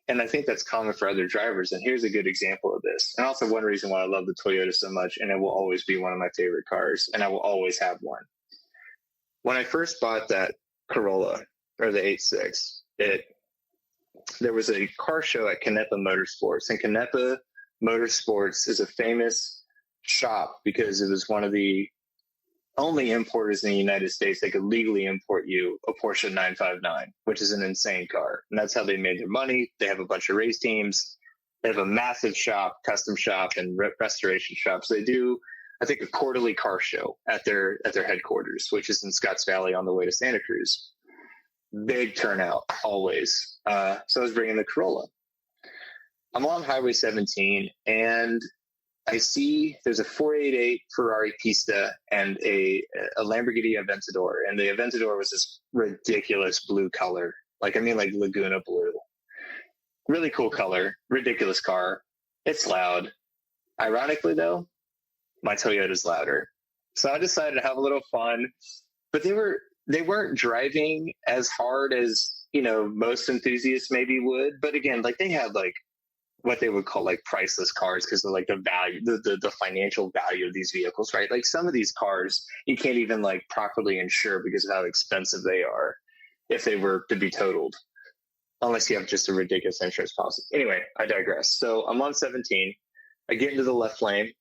and I think that's common for other drivers. And here's a good example of this, and also one reason why I love the Toyota so much, and it will always be one of my favorite cars, and I will always have one. When I first bought that Corolla, or the 8.6, there was a car show at Canepa Motorsports, and Canepa Motorsports is a famous shop because it was one of the only importers in the United States that could legally import you a Porsche 959, which is an insane car. And that's how they made their money. They have a bunch of race teams. They have a massive shop, custom shop, and restoration shops. They do, I think, a quarterly car show at their headquarters, which is in Scotts Valley on the way to Santa Cruz. Big turnout, always. So I was bringing the Corolla. I'm on Highway 17, and I see there's a 488 Ferrari Pista and a Lamborghini Aventador, and the Aventador was this ridiculous blue color, like Laguna blue. Really cool color, ridiculous car. It's loud. Ironically, though, my Toyota's louder. So I decided to have a little fun, but they weren't driving as hard as most enthusiasts maybe would. But again, like they had like what they would call like priceless cars because of like the value, the financial value of these vehicles, right? Like some of these cars you can't even like properly insure because of how expensive they are if they were to be totaled, unless you have just a ridiculous insurance policy. Anyway, I digress. So I'm on 17. I get into the left lane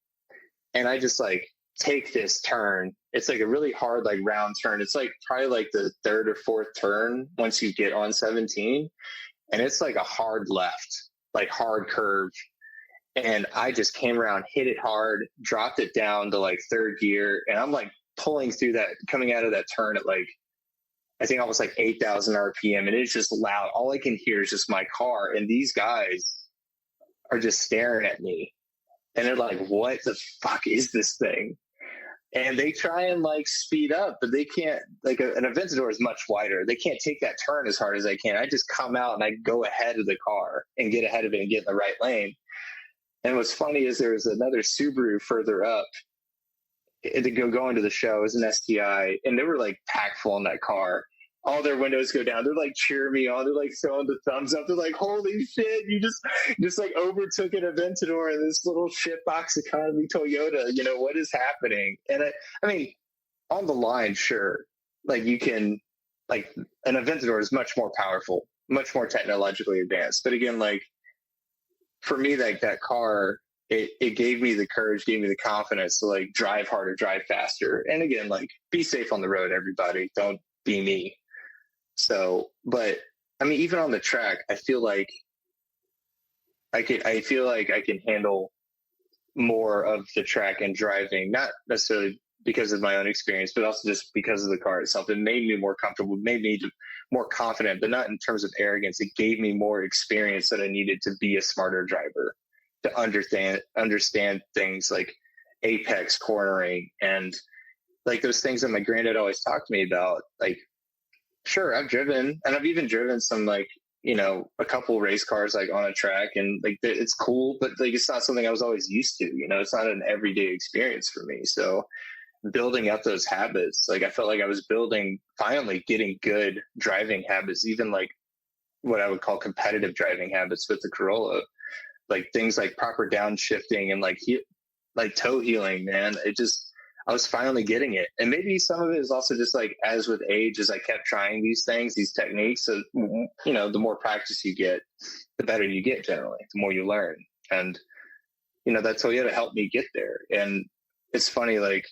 and I just like take this turn. It's like a really hard, like round turn. It's like probably like the third or fourth turn once you get on 17. And it's like a hard left, like hard curve. And I just came around, hit it hard, dropped it down to like third gear. And I'm like pulling through that, coming out of that turn at like, I think almost like 8,000 RPM. And it's just loud. All I can hear is just my car. And these guys are just staring at me. And they're like, what the fuck is this thing? And they try and like speed up, but they can't. Like an Aventador is much wider. They can't take that turn as hard as I can. I just come out and I go ahead of the car and get ahead of it and get in the right lane. And what's funny is there was another Subaru further up to go into the show. It was an STI, and they were like packed full in that car. All their windows go down. They're like cheering me on. They're like throwing the thumbs up. They're like, holy shit, you just like overtook an Aventador in this little shitbox economy Toyota. What is happening? And I mean, on the line, sure. Like you can, like an Aventador is much more powerful, much more technologically advanced. But again, like for me, like that car, it gave me the courage, gave me the confidence to like drive harder, drive faster. And again, like be safe on the road, everybody. Don't be me. So, but I mean, even on the track, I feel like I can handle more of the track and driving, not necessarily because of my own experience, but also just because of the car itself. It made me more comfortable, made me more confident, but not in terms of arrogance. It gave me more experience that I needed to be a smarter driver, to understand things like apex cornering and like those things that my granddad always talked to me about. Like, sure, I've driven, and I've even driven some like, a couple race cars like on a track, and like it's cool, but like it's not something I was always used to. It's not an everyday experience for me. So building up those habits, like I felt like I was finally getting good driving habits, even like what I would call competitive driving habits with the Corolla, like things like proper downshifting and like toe healing, man. I was finally getting it. And maybe some of it is also just like, as with age, as I kept trying these things, these techniques, so, the more practice you get, the better you get generally, the more you learn. And, that Toyota helped me get there. And it's funny, like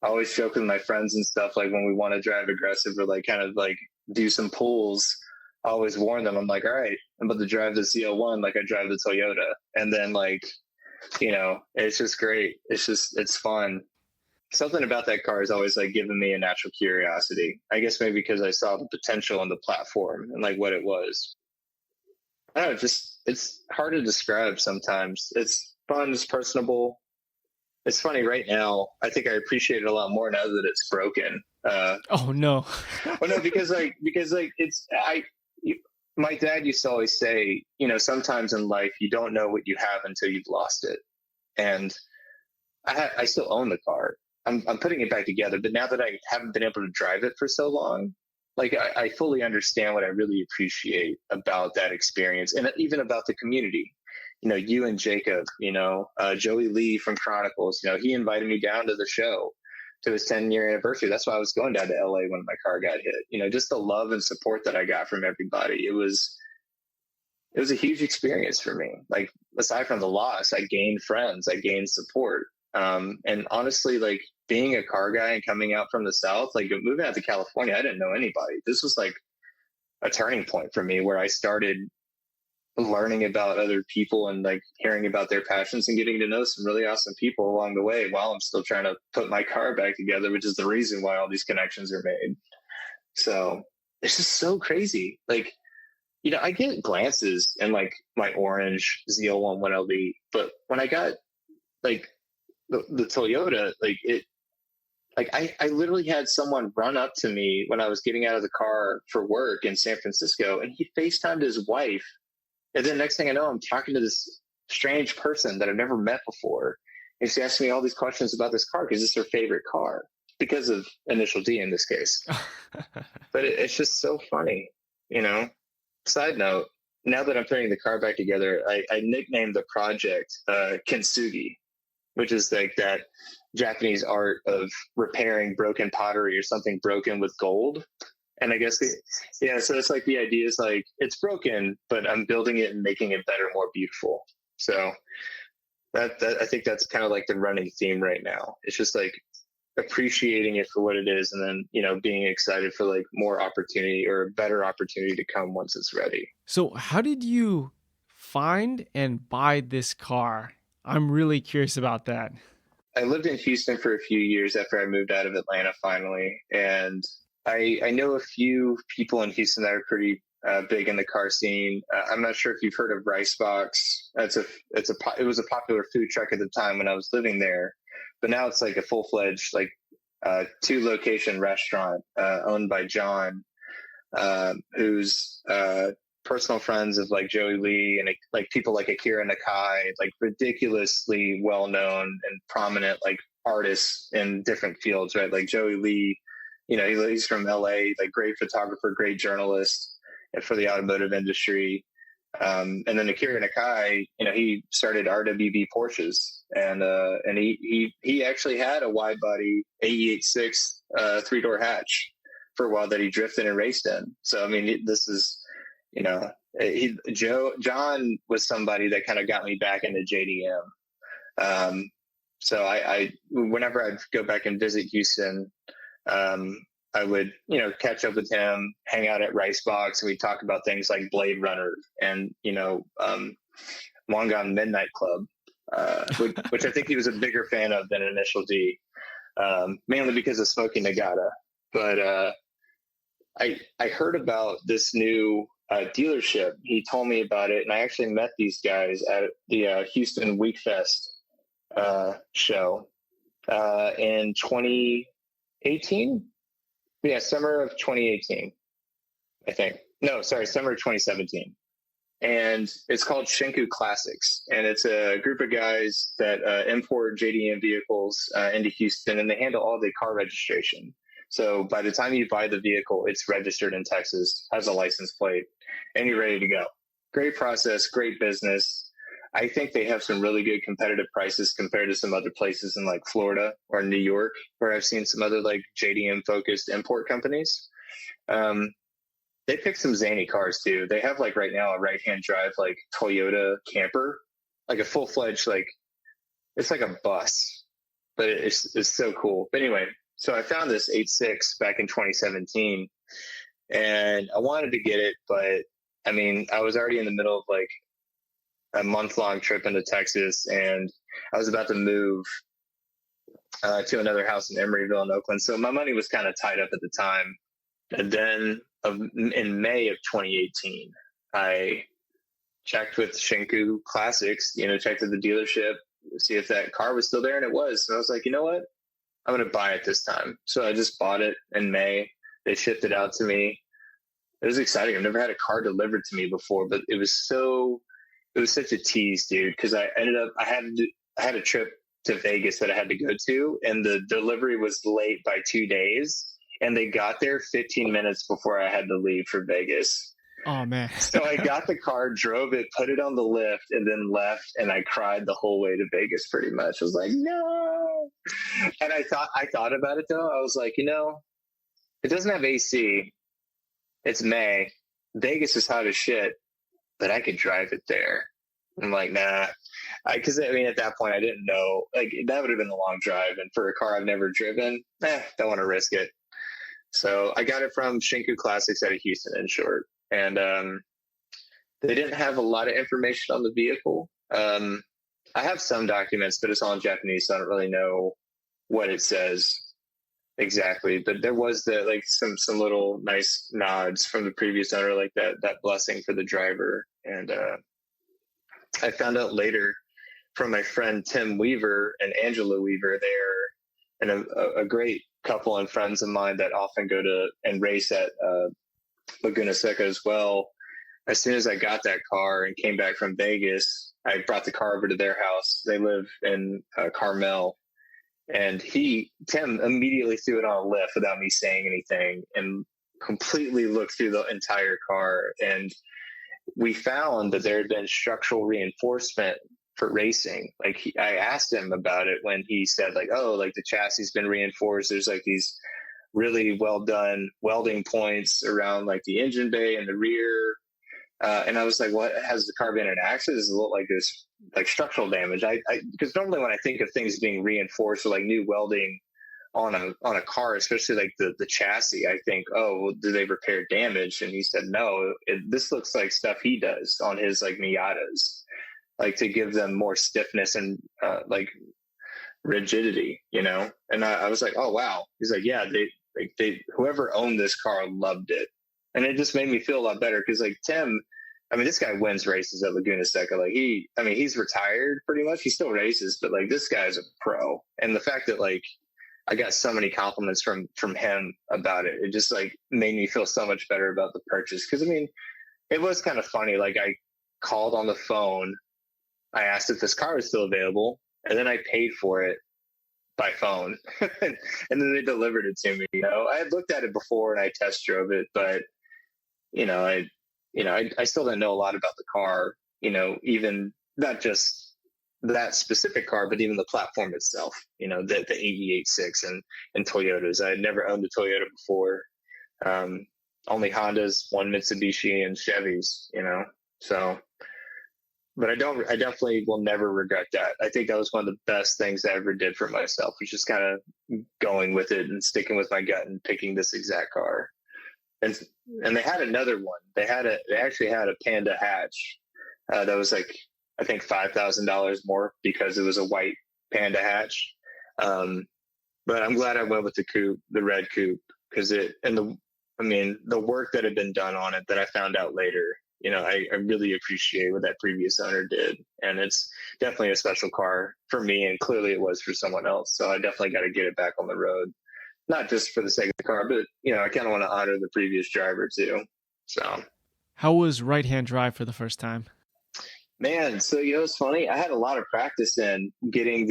I always joke with my friends and stuff, like when we want to drive aggressive or like kind of like do some pulls, I always warn them. I'm like, all right, I'm about to drive the ZL1 like I drive the Toyota. And then like, it's just great. It's fun. Something about that car has always like given me a natural curiosity. I guess maybe because I saw the potential in the platform and like what it was. I don't know, it's hard to describe sometimes. It's fun, it's personable. It's funny right now. I think I appreciate it a lot more now that it's broken. Oh no. Well, no, because my dad used to always say, sometimes in life you don't know what you have until you've lost it. And I still own the car. I'm putting it back together, but now that I haven't been able to drive it for so long, like I fully understand what I really appreciate about that experience, and even about the community. You and Jacob, Joey Lee from Chronicles, he invited me down to the show to his 10-year anniversary. That's why I was going down to LA when my car got hit. Just the love and support that I got from everybody. It was a huge experience for me. Like aside from the loss, I gained friends, I gained support. And honestly, like being a car guy and coming out from the South, like moving out to California, I didn't know anybody. This was like a turning point for me where I started learning about other people and like hearing about their passions and getting to know some really awesome people along the way while I'm still trying to put my car back together, which is the reason why all these connections are made. So it's just so crazy. Like, I get glances in like my orange ZL1 1LD, but when I got like the Toyota, like it, like I literally had someone run up to me when I was getting out of the car for work in San Francisco, and he FaceTimed his wife. And then next thing I know, I'm talking to this strange person that I've never met before. And she's asking me all these questions about this car because it's her favorite car because of Initial D in this case. But it's just so funny, Side note, now that I'm putting the car back together, I nicknamed the project Kintsugi, which is like that Japanese art of repairing broken pottery or something broken with gold. And I guess, so it's like the idea is like, it's broken, but I'm building it and making it better, more beautiful. So that I think that's kind of like the running theme right now. It's just like appreciating it for what it is. And then, being excited for like more opportunity or a better opportunity to come once it's ready. So how did you find and buy this car? I'm really curious about that. I lived in Houston for a few years after I moved out of Atlanta finally. And I know a few people in Houston that are pretty big in the car scene. I'm not sure if you've heard of Ricebox. It was a popular food truck at the time when I was living there, but now it's like a full-fledged like 2-location restaurant owned by John, who's personal friends of like Joey Lee and like people like Akira Nakai, like ridiculously well-known and prominent like artists in different fields, right? Like Joey Lee, he's from LA, like great photographer, great journalist for the automotive industry. And then Akira Nakai, he started RWB Porsches, and he actually had a wide body AE86 3-door hatch for a while that he drifted and raced in. So I mean, this is, John was somebody that kind of got me back into JDM. So I whenever I'd go back and visit Houston, I would, catch up with him, hang out at Ricebox, and we'd talk about things like Blade Runner and, Wangan Midnight Club, which I think he was a bigger fan of than Initial D, mainly because of Smoking Nagata. But I heard about this new dealership. He told me about it, and I actually met these guys at the Houston Week Fest show in 2018. Yeah, summer of 2018, I think. No, sorry, summer of 2017. And it's called Shinku Classics. And it's a group of guys that import JDM vehicles into Houston, and they handle all the car registration. So by the time you buy the vehicle, it's registered in Texas, has a license plate, and you're ready to go. Great process, great business. I think they have some really good competitive prices compared to some other places in like Florida or New York, where I've seen some other like JDM focused import companies. They pick some zany cars too. They have like right now a right-hand drive like Toyota camper, like a full-fledged, like it's like a bus, but it's so cool. But anyway, so I found this 8.6 back in 2017, and I wanted to get it, but I mean, I was already in the middle of like a month-long trip into Texas, and I was about to move to another house in Emeryville in Oakland. So my money was kind of tied up at the time. And then in May of 2018, I checked with Shinku Classics, checked at the dealership, see if that car was still there, and it was. So I was like, you know what? I'm going to buy it this time. So I just bought it in May. They shipped it out to me. It was exciting. I've never had a car delivered to me before, but it was such a tease, dude, because I had a trip to Vegas that I had to go to, and the delivery was late by 2 days, and they got there 15 minutes before I had to leave for Vegas. Oh man. So I got the car, drove it, put it on the lift, and then left, and I cried the whole way to Vegas pretty much. I was like, no. And I thought about it though. I was like, it doesn't have AC. It's May. Vegas is hot as shit, but I could drive it there. I'm like, nah. Because I mean, at that point, I didn't know. Like, that would have been a long drive, and for a car I've never driven, don't want to risk it. So I got it from Shinku Classics out of Houston, in short. And they didn't have a lot of information on the vehicle. I have some documents, but it's all in Japanese, so I don't really know what it says exactly. But there was some little nice nods from the previous owner, like that blessing for the driver. And I found out later from my friend Tim Weaver and Angela Weaver. They're and a great couple and friends of mine that often go to and race at Laguna Seca as well. As soon as I got that car and came back from Vegas, I brought the car over to their house. They live in Carmel. And Tim immediately threw it on a lift without me saying anything and completely looked through the entire car. And we found that there had been structural reinforcement for racing. Like I asked him about it when he said like, oh, like the chassis has been reinforced. There's like these really well done welding points around like the engine bay and the rear. And I was like, what, has the car been in an accident? Does it look like there's like structural damage? Because normally when I think of things being reinforced or like new welding on a car, especially like the chassis, I think, oh, well, do they repair damage? And he said, no, this looks like stuff he does on his like Miatas, like to give them more stiffness and like rigidity, you know? And I was like, oh, wow. He's like, yeah, they whoever owned this car loved it. And it just made me feel a lot better because like Tim, I mean, this guy wins races at Laguna Seca. Like he's retired pretty much. He still races, but like this guy's a pro. And the fact that like I got so many compliments from him about it, it just like made me feel so much better about the purchase. Because I mean, it was kind of funny. Like I called on the phone, I asked if this car was still available, and then I paid for it by phone, and then they delivered it to me. You know, I had looked at it before and I test drove it, but I still didn't know a lot about the car, you know, even not just that specific car, but even the platform itself, you know, the 88.6 and Toyotas. I had never owned a Toyota before. Only Hondas, one Mitsubishi, and Chevys, you know, so, but I definitely will never regret that. I think that was one of the best things I ever did for myself, was just kind of going with it and sticking with my gut and picking this exact car. And they had another one. They actually had a Panda Hatch that was like, I think $5,000 more because it was a white Panda Hatch. But I'm glad I went with the red coupe, because the work that had been done on it that I found out later, you know, I really appreciate what that previous owner did. And it's definitely a special car for me, and clearly it was for someone else. So I definitely got to get it back on the road. Not just for the sake of the car, but, you know, I kind of want to honor the previous driver too. So, how was right-hand drive for the first time? Man, so, you know, it's funny. I had a lot of practice in getting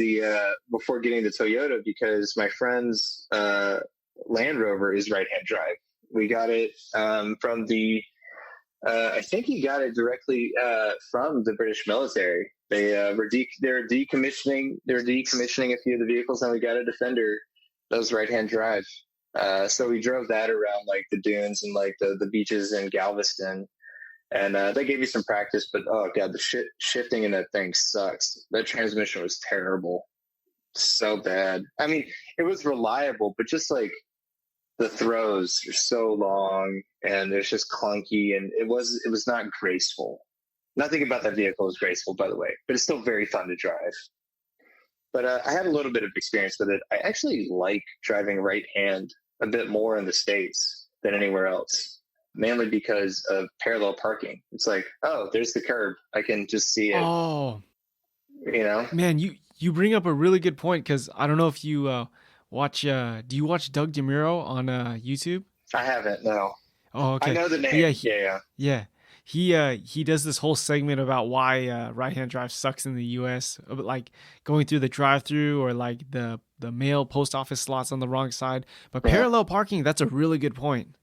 before getting the Toyota, because my friend's Land Rover is right-hand drive. We got it from I think he got it directly from the British military. They're decommissioning a few of the vehicles, and we got a Defender that was right-hand drive. So we drove that around like the dunes and like the beaches in Galveston. And they gave me some practice, but oh god, the shifting in that thing sucks. That transmission was terrible. So bad. I mean, it was reliable, but just like the throws are so long and it's just clunky, and it was not graceful. Nothing about that vehicle is graceful, by the way, but it's still very fun to drive. But I had a little bit of experience with it. I actually like driving right hand a bit more in the States than anywhere else, mainly because of parallel parking. It's like, oh, there's the curb. I can just see it. Oh, you know? Man, you bring up a really good point, because I don't know if you watch, do you watch Doug DeMuro on YouTube? I haven't, no. Oh, okay. I know the name. Yeah. He does this whole segment about why right-hand drive sucks in the U.S. Like going through the drive-through, or like the mail post office slots on the wrong side. But parallel parking, that's a really good point.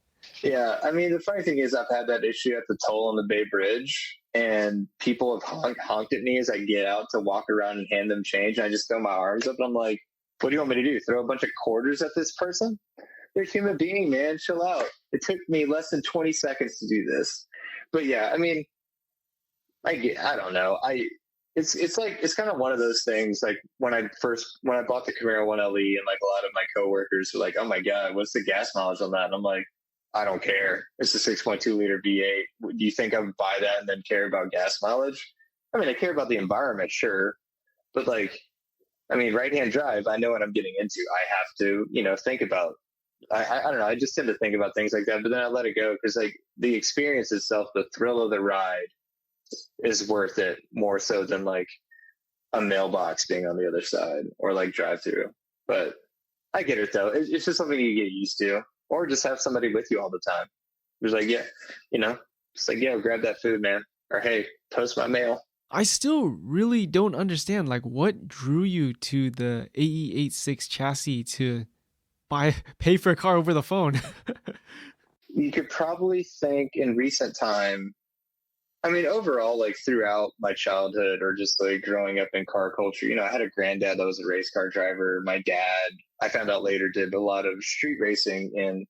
Yeah, I mean, the funny thing is, I've had that issue at the toll on the Bay Bridge, and people have honked at me as I get out to walk around and hand them change. And I just throw my arms up and I'm like, what do you want me to do? Throw a bunch of quarters at this person? They're a human being, man. Chill out. It took me less than 20 seconds to do this. But yeah, I mean, I don't know. It's like it's kind of one of those things. Like when I bought the Camaro 1LE, and like a lot of my coworkers were like, "Oh my god, what's the gas mileage on that?" And I'm like, I don't care. It's a 6.2 liter V8. Do you think I would buy that and then care about gas mileage? I mean, I care about the environment, sure, but like, I mean, right hand drive, I know what I'm getting into. I have to, think about. I don't know. I just tend to think about things like that, but then I let it go because like the experience itself, the thrill of the ride, is worth it more so than like a mailbox being on the other side or like drive through. But I get it though. It's just something you get used to, or just have somebody with you all the time. Who's like, yeah, it's like, yeah, grab that food, man, or hey, post my mail. I still really don't understand, like, what drew you to the AE86 chassis to pay for a car over the phone? You could probably think in recent time, I mean, overall, like throughout my childhood or just like growing up in car culture, I had a granddad that was a race car driver. My dad, I found out later, did a lot of street racing in,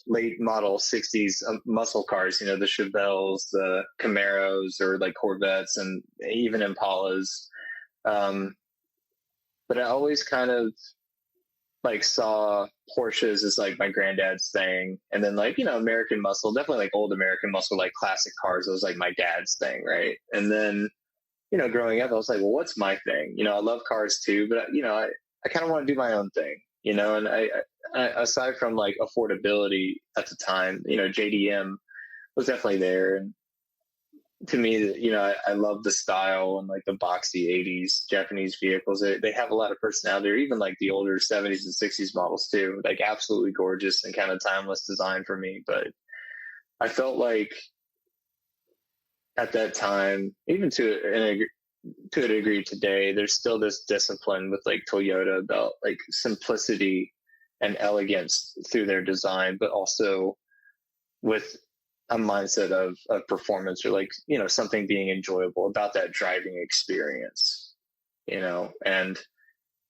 late model 60s muscle cars, the Chevelles, the Camaros, or like Corvettes and even Impalas. But I always kind of like saw Porsches as like my granddad's thing, and then like American muscle, definitely like old American muscle, like classic cars. It was like my dad's thing, right? And then growing up, I was like, well, what's my thing? I love cars too, but I kind of want to do my own thing, And I aside from like affordability at the time, JDM was definitely there, and to me, I love the style and like the boxy 80s Japanese vehicles. They have a lot of personality, or even like the older 70s and 60s models too, like absolutely gorgeous and kind of timeless design for me. But I felt like at that time, even to a degree today, there's still this discipline with like Toyota about like simplicity and elegance through their design, but also with a mindset of performance, or like something being enjoyable about that driving experience, and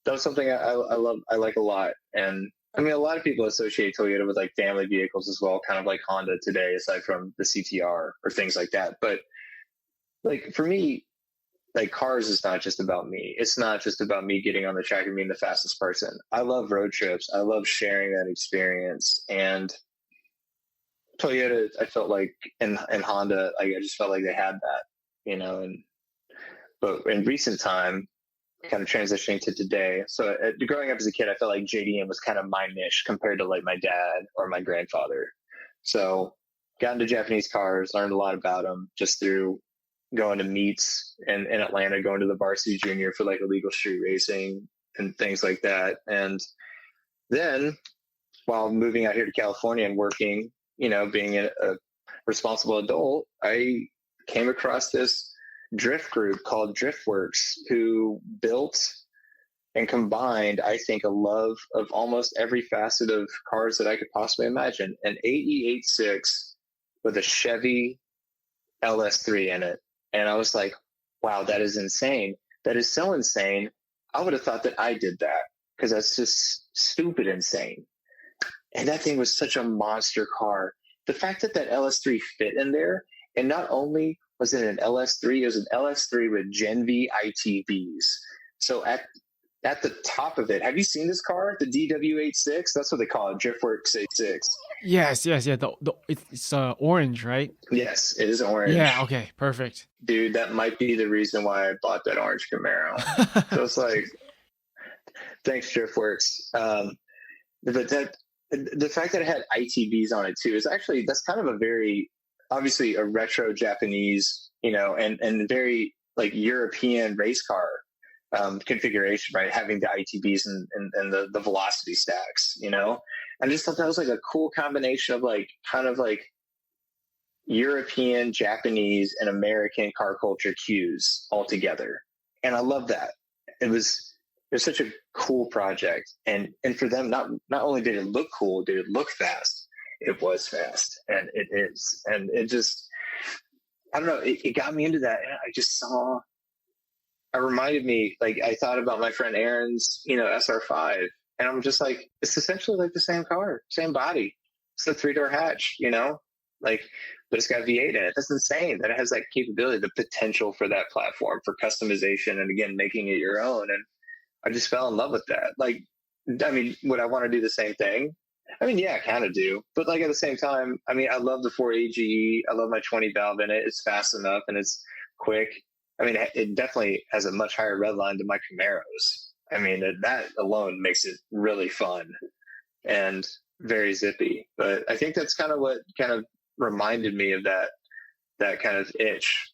that was something I like a lot. And I mean, a lot of people associate Toyota with like family vehicles as well, kind of like Honda today, aside from the CTR or things like that. But like for me, like cars is not just about me. It's not just about me getting on the track and being the fastest person. I love road trips. I love sharing that experience. And Toyota, I felt like, and Honda, like I just felt like they had that, but in recent time, kind of transitioning to today. So growing up as a kid, I felt like JDM was kind of my niche compared to like my dad or my grandfather. So got into Japanese cars, learned a lot about them just through going to meets in Atlanta, going to the Varsity Junior for like illegal street racing and things like that. And then while moving out here to California and working, being a responsible adult, I came across this drift group called Driftworks, who built and combined, I think, a love of almost every facet of cars that I could possibly imagine. An AE86 with a Chevy LS3 in it. And I was like, wow, that is insane. That is so insane. I would have thought that I did that, because that's just stupid insane. And that thing was such a monster car. The fact that LS3 fit in there, and not only was it an LS3, it was an LS3 with Gen V ITBs. So at the top of it, have you seen this car? The DW86? That's what they call it, Driftworks 86. Yes. Yeah. It's orange, right? Yes, it is orange. Yeah. Okay. Perfect. Dude, that might be the reason why I bought that orange Camaro. So it's like, thanks, Driftworks. But the fact that it had ITBs on it too is actually, that's kind of a very, obviously a retro Japanese, and very like European race car configuration, right? Having the ITBs and the velocity stacks, I just thought that was like a cool combination of like kind of like European, Japanese, and American car culture cues all together. And I love that. It was such a cool project. And for them, not only did it look cool, did it look fast. It was fast, and it is. And it just, I don't know, it got me into that. And I just saw, it reminded me, like I thought about my friend Aaron's, SR5. And I'm just like, it's essentially like the same car, same body. It's a 3-door hatch, Like, but it's got V8 in it. That's insane that it has that capability, the potential for that platform for customization and again making it your own. And I just fell in love with that. Like, I mean, would I want to do the same thing? I mean, yeah, I kind of do. But like at the same time, I mean, I love the 4AGE. I love my 20 valve in it. It's fast enough and it's quick. I mean, it definitely has a much higher red line than my Camaros. I mean, that alone makes it really fun and very zippy. But I think that's kind of what kind of reminded me of that kind of itch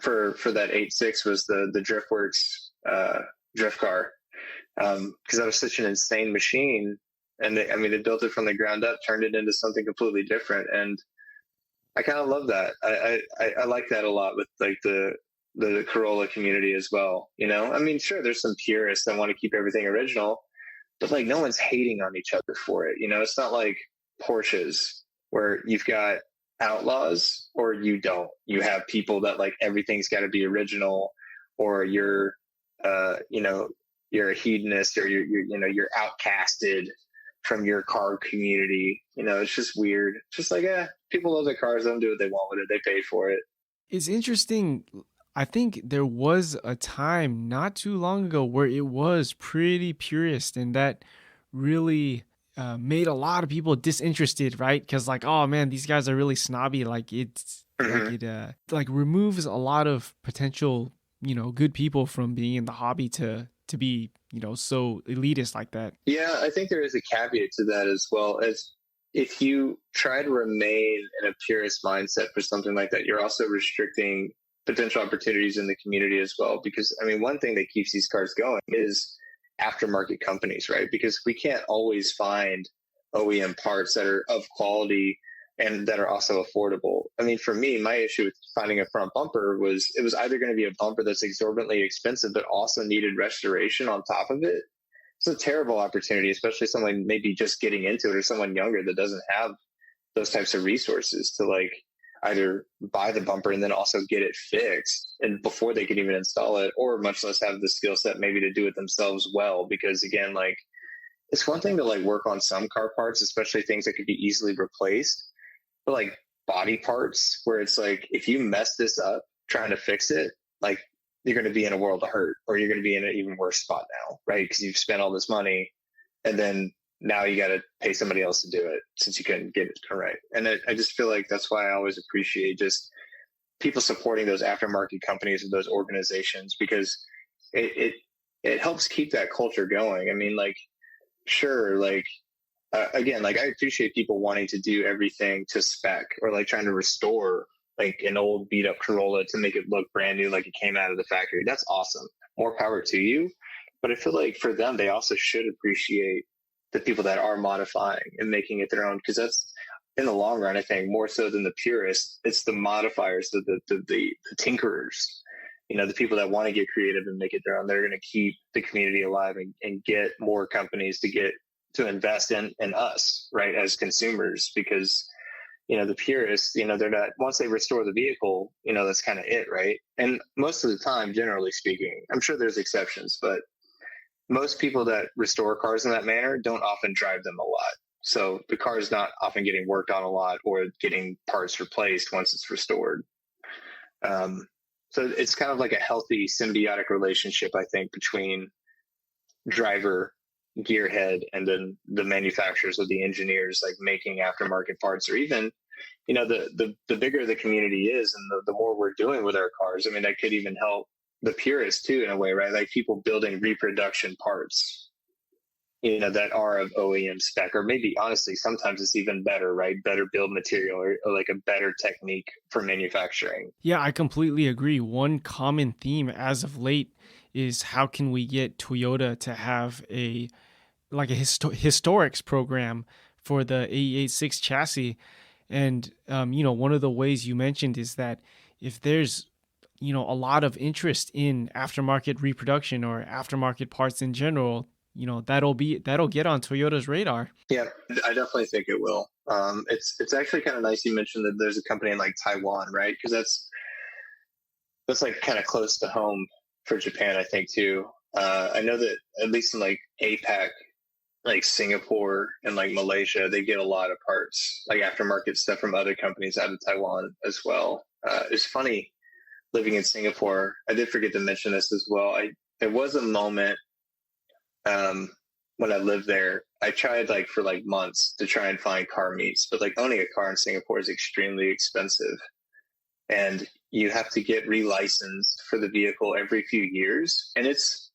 for that 8.6 was the Driftworks drift car. Because that was such an insane machine. And they built it from the ground up, turned it into something completely different. And I kind of love that. I like that a lot with like the Corolla community as well. You know, I mean, sure, there's some purists that want to keep everything original, but like no one's hating on each other for it. You know, it's not like Porsches where you've got outlaws or you don't. You have people that like everything's got to be original, or you're a hedonist, or you're outcasted from your car community. You know, it's just weird. Just like, people love their cars, let them do what they want with it. They pay for it. It's interesting. I think there was a time not too long ago where it was pretty purist, and that really made a lot of people disinterested, right? Because like, oh man, these guys are really snobby. Like it's like it like removes a lot of potential, good people from being in the hobby to be, so elitist like that. Yeah, I think there is a caveat to that as well. As if you try to remain in a purist mindset for something like that, you're also restricting potential opportunities in the community as well. Because I mean, one thing that keeps these cars going is aftermarket companies, right? Because we can't always find OEM parts that are of quality and that are also affordable. I mean, for me, my issue with finding a front bumper was it was either going to be a bumper that's exorbitantly expensive, but also needed restoration on top of it. It's a terrible opportunity, especially someone maybe just getting into it or someone younger that doesn't have those types of resources to like either buy the bumper and then also get it fixed and before they can even install it, or much less have the skill set maybe to do it themselves well. Because again, like it's one thing to like work on some car parts, especially things that could be easily replaced, but like body parts where it's like, if you mess this up trying to fix it, like you're going to be in a world of hurt, or you're going to be in an even worse spot now, right? Because you've spent all this money and then now you got to pay somebody else to do it since you couldn't get it correct. And I just feel like that's why I always appreciate just people supporting those aftermarket companies or those organizations, because it helps keep that culture going. I mean, like, sure, like, again, like I appreciate people wanting to do everything to spec, or like trying to restore like an old beat up Corolla to make it look brand new, like it came out of the factory. That's awesome. More power to you. But I feel like for them, they also should appreciate the people that are modifying and making it their own, because that's in the long run, I think more so than the purists, it's the modifiers, the tinkerers, the people that want to get creative and make it their own. They're going to keep the community alive and get more companies to invest in us, right, as consumers. Because the purists, they're not, once they restore the vehicle, that's kind of it, right? And most of the time, generally speaking, I'm sure there's exceptions, but most people that restore cars in that manner don't often drive them a lot. So the car is not often getting worked on a lot or getting parts replaced once it's restored. So it's kind of like a healthy symbiotic relationship, I think, between driver, gearhead, and then the manufacturers or the engineers, like making aftermarket parts, or even, the bigger the community is and the more we're doing with our cars. I mean, that could even help the purists too, in a way, right? Like people building reproduction parts, that are of OEM spec, or maybe honestly, sometimes it's even better, right? Better build material, or like a better technique for manufacturing. Yeah, I completely agree. One common theme as of late is how can we get Toyota to have a historics program for the AE86 chassis. And, one of the ways you mentioned is that if there's, a lot of interest in aftermarket reproduction or aftermarket parts in general, that'll get on Toyota's radar. Yeah, I definitely think it will. It's actually kind of nice you mentioned that there's a company in like Taiwan, right? Because that's like kind of close to home for Japan, I think too. I know that at least in like APAC, like Singapore and like Malaysia, they get a lot of parts, like aftermarket stuff from other companies out of Taiwan as well. It's funny living in Singapore. I did forget to mention this as well. There was a moment when I lived there. I tried like for like months to try and find car meets, but like owning a car in Singapore is extremely expensive, and you have to get relicensed for the vehicle every few years, and it's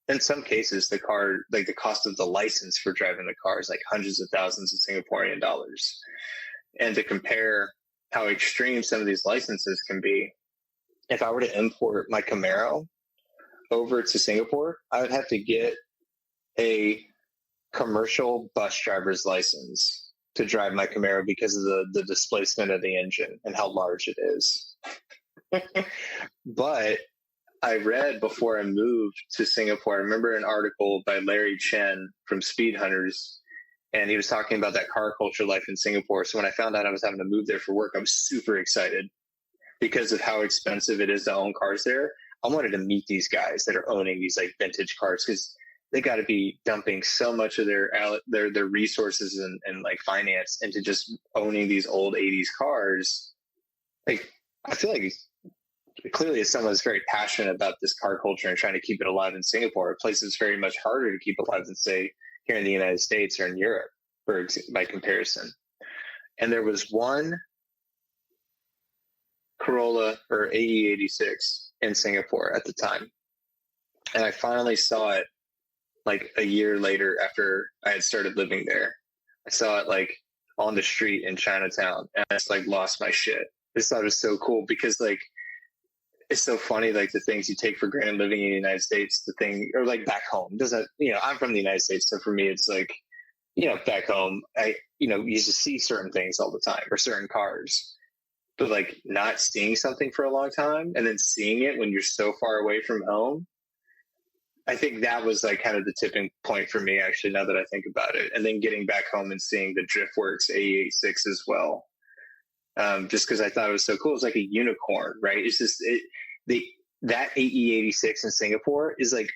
in some cases the car, like the cost of the license for driving the car is like hundreds of thousands of Singaporean dollars. And to compare how extreme some of these licenses can be, if I were to import my Camaro over to Singapore, I would have to get a commercial bus driver's license to drive my Camaro because of the displacement of the engine and how large it is. But I read before I moved to Singapore, I remember an article by Larry Chen from Speed Hunters, and he was talking about that car culture life in Singapore. So when I found out I was having to move there for work, I was super excited because of how expensive it is to own cars there. I wanted to meet these guys that are owning these like vintage cars, because they got to be dumping so much of their resources and like finance into just owning these old 80s cars. Like, I feel like clearly as someone that's very passionate about this car culture and trying to keep it alive in Singapore, a place that's very much harder to keep alive than say here in the United States or in Europe, by comparison. And there was one Corolla or AE86 in Singapore at the time, and I finally saw it like a year later after I had started living there. I saw it like on the street in Chinatown, and I just like lost my shit. I just thought it was so cool because like it's so funny, like the things you take for granted living in the United States, the thing, or like back home doesn't, I'm from the United States. So for me, it's like, back home, you used to see certain things all the time or certain cars, but like not seeing something for a long time and then seeing it when you're so far away from home. I think that was like kind of the tipping point for me, actually, now that I think about it. And then getting back home and seeing the Driftworks AE86 as well. Just because I thought it was so cool. It's like a unicorn, right? It's just that AE86 in Singapore is like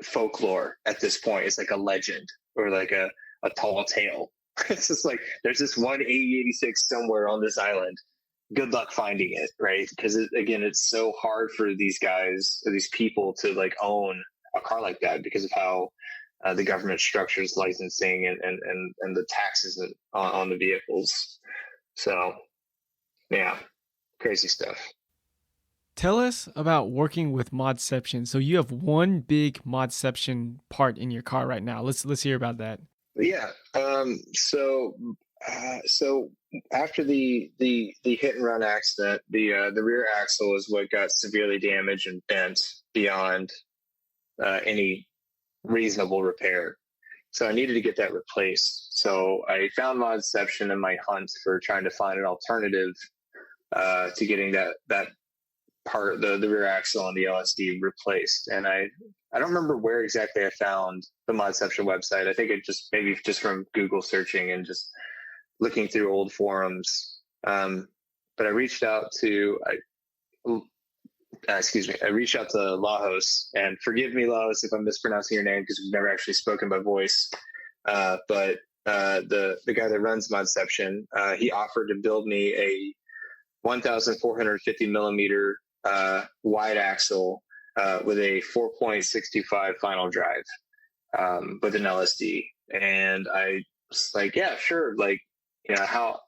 folklore at this point. It's like a legend or like a tall tale. It's just like there's this one AE86 somewhere on this island. Good luck finding it, right? Because again, it's so hard for these guys or these people to like own a car like that because of how the government structures licensing and the taxes on the vehicles. So. Yeah, crazy stuff. Tell us about working with Modception. So you have one big Modception part in your car right now. Let's hear about that. Yeah. So after the hit and run accident, the rear axle is what got severely damaged and bent beyond any reasonable repair. So I needed to get that replaced. So I found Modception in my hunt for trying to find an alternative to getting that part, the rear axle and the LSD replaced. And I don't remember where exactly I found the Modception website. I think it maybe just from Google searching and just looking through old forums. But I reached out to, I reached out to Lajos, and forgive me, Lajos, if I'm mispronouncing your name because we've never actually spoken by voice. But the guy that runs Modception, he offered to build me a 1,450 millimeter wide axle with a 4.65 final drive with an LSD. And I was like, yeah, sure. Like, how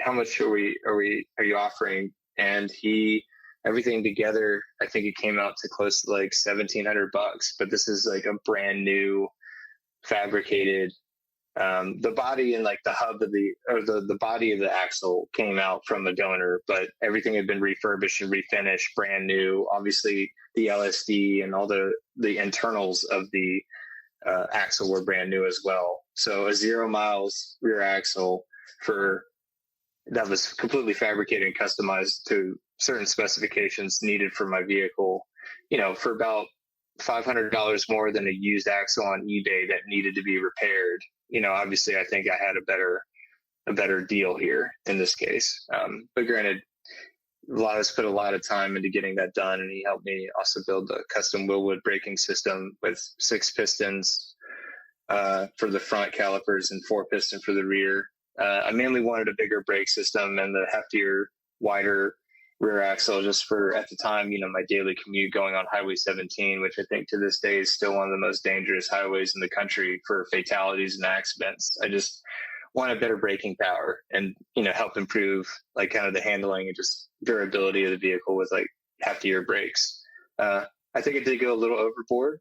much are you offering? And everything together, I think it came out to close to like $1,700. But this is like a brand new fabricated. The body and like the hub of the body of the axle came out from a donor, but everything had been refurbished and refinished, brand new. Obviously, the LSD and all the internals of the axle were brand new as well. So a 0 miles rear axle that was completely fabricated and customized to certain specifications needed for my vehicle. For about $500 more than a used axle on eBay that needed to be repaired. Obviously I think I had a better deal here in this case. But granted, Lawrence put a lot of time into getting that done, and he helped me also build the custom Willwood braking system with 6 pistons, for the front calipers and 4-piston for the rear. I mainly wanted a bigger brake system and the heftier, wider rear axle just for, at the time, my daily commute going on Highway 17, which I think to this day is still one of the most dangerous highways in the country for fatalities and accidents. I just want a better braking power and, help improve like kind of the handling and just durability of the vehicle with like heftier brakes. I think it did go a little overboard,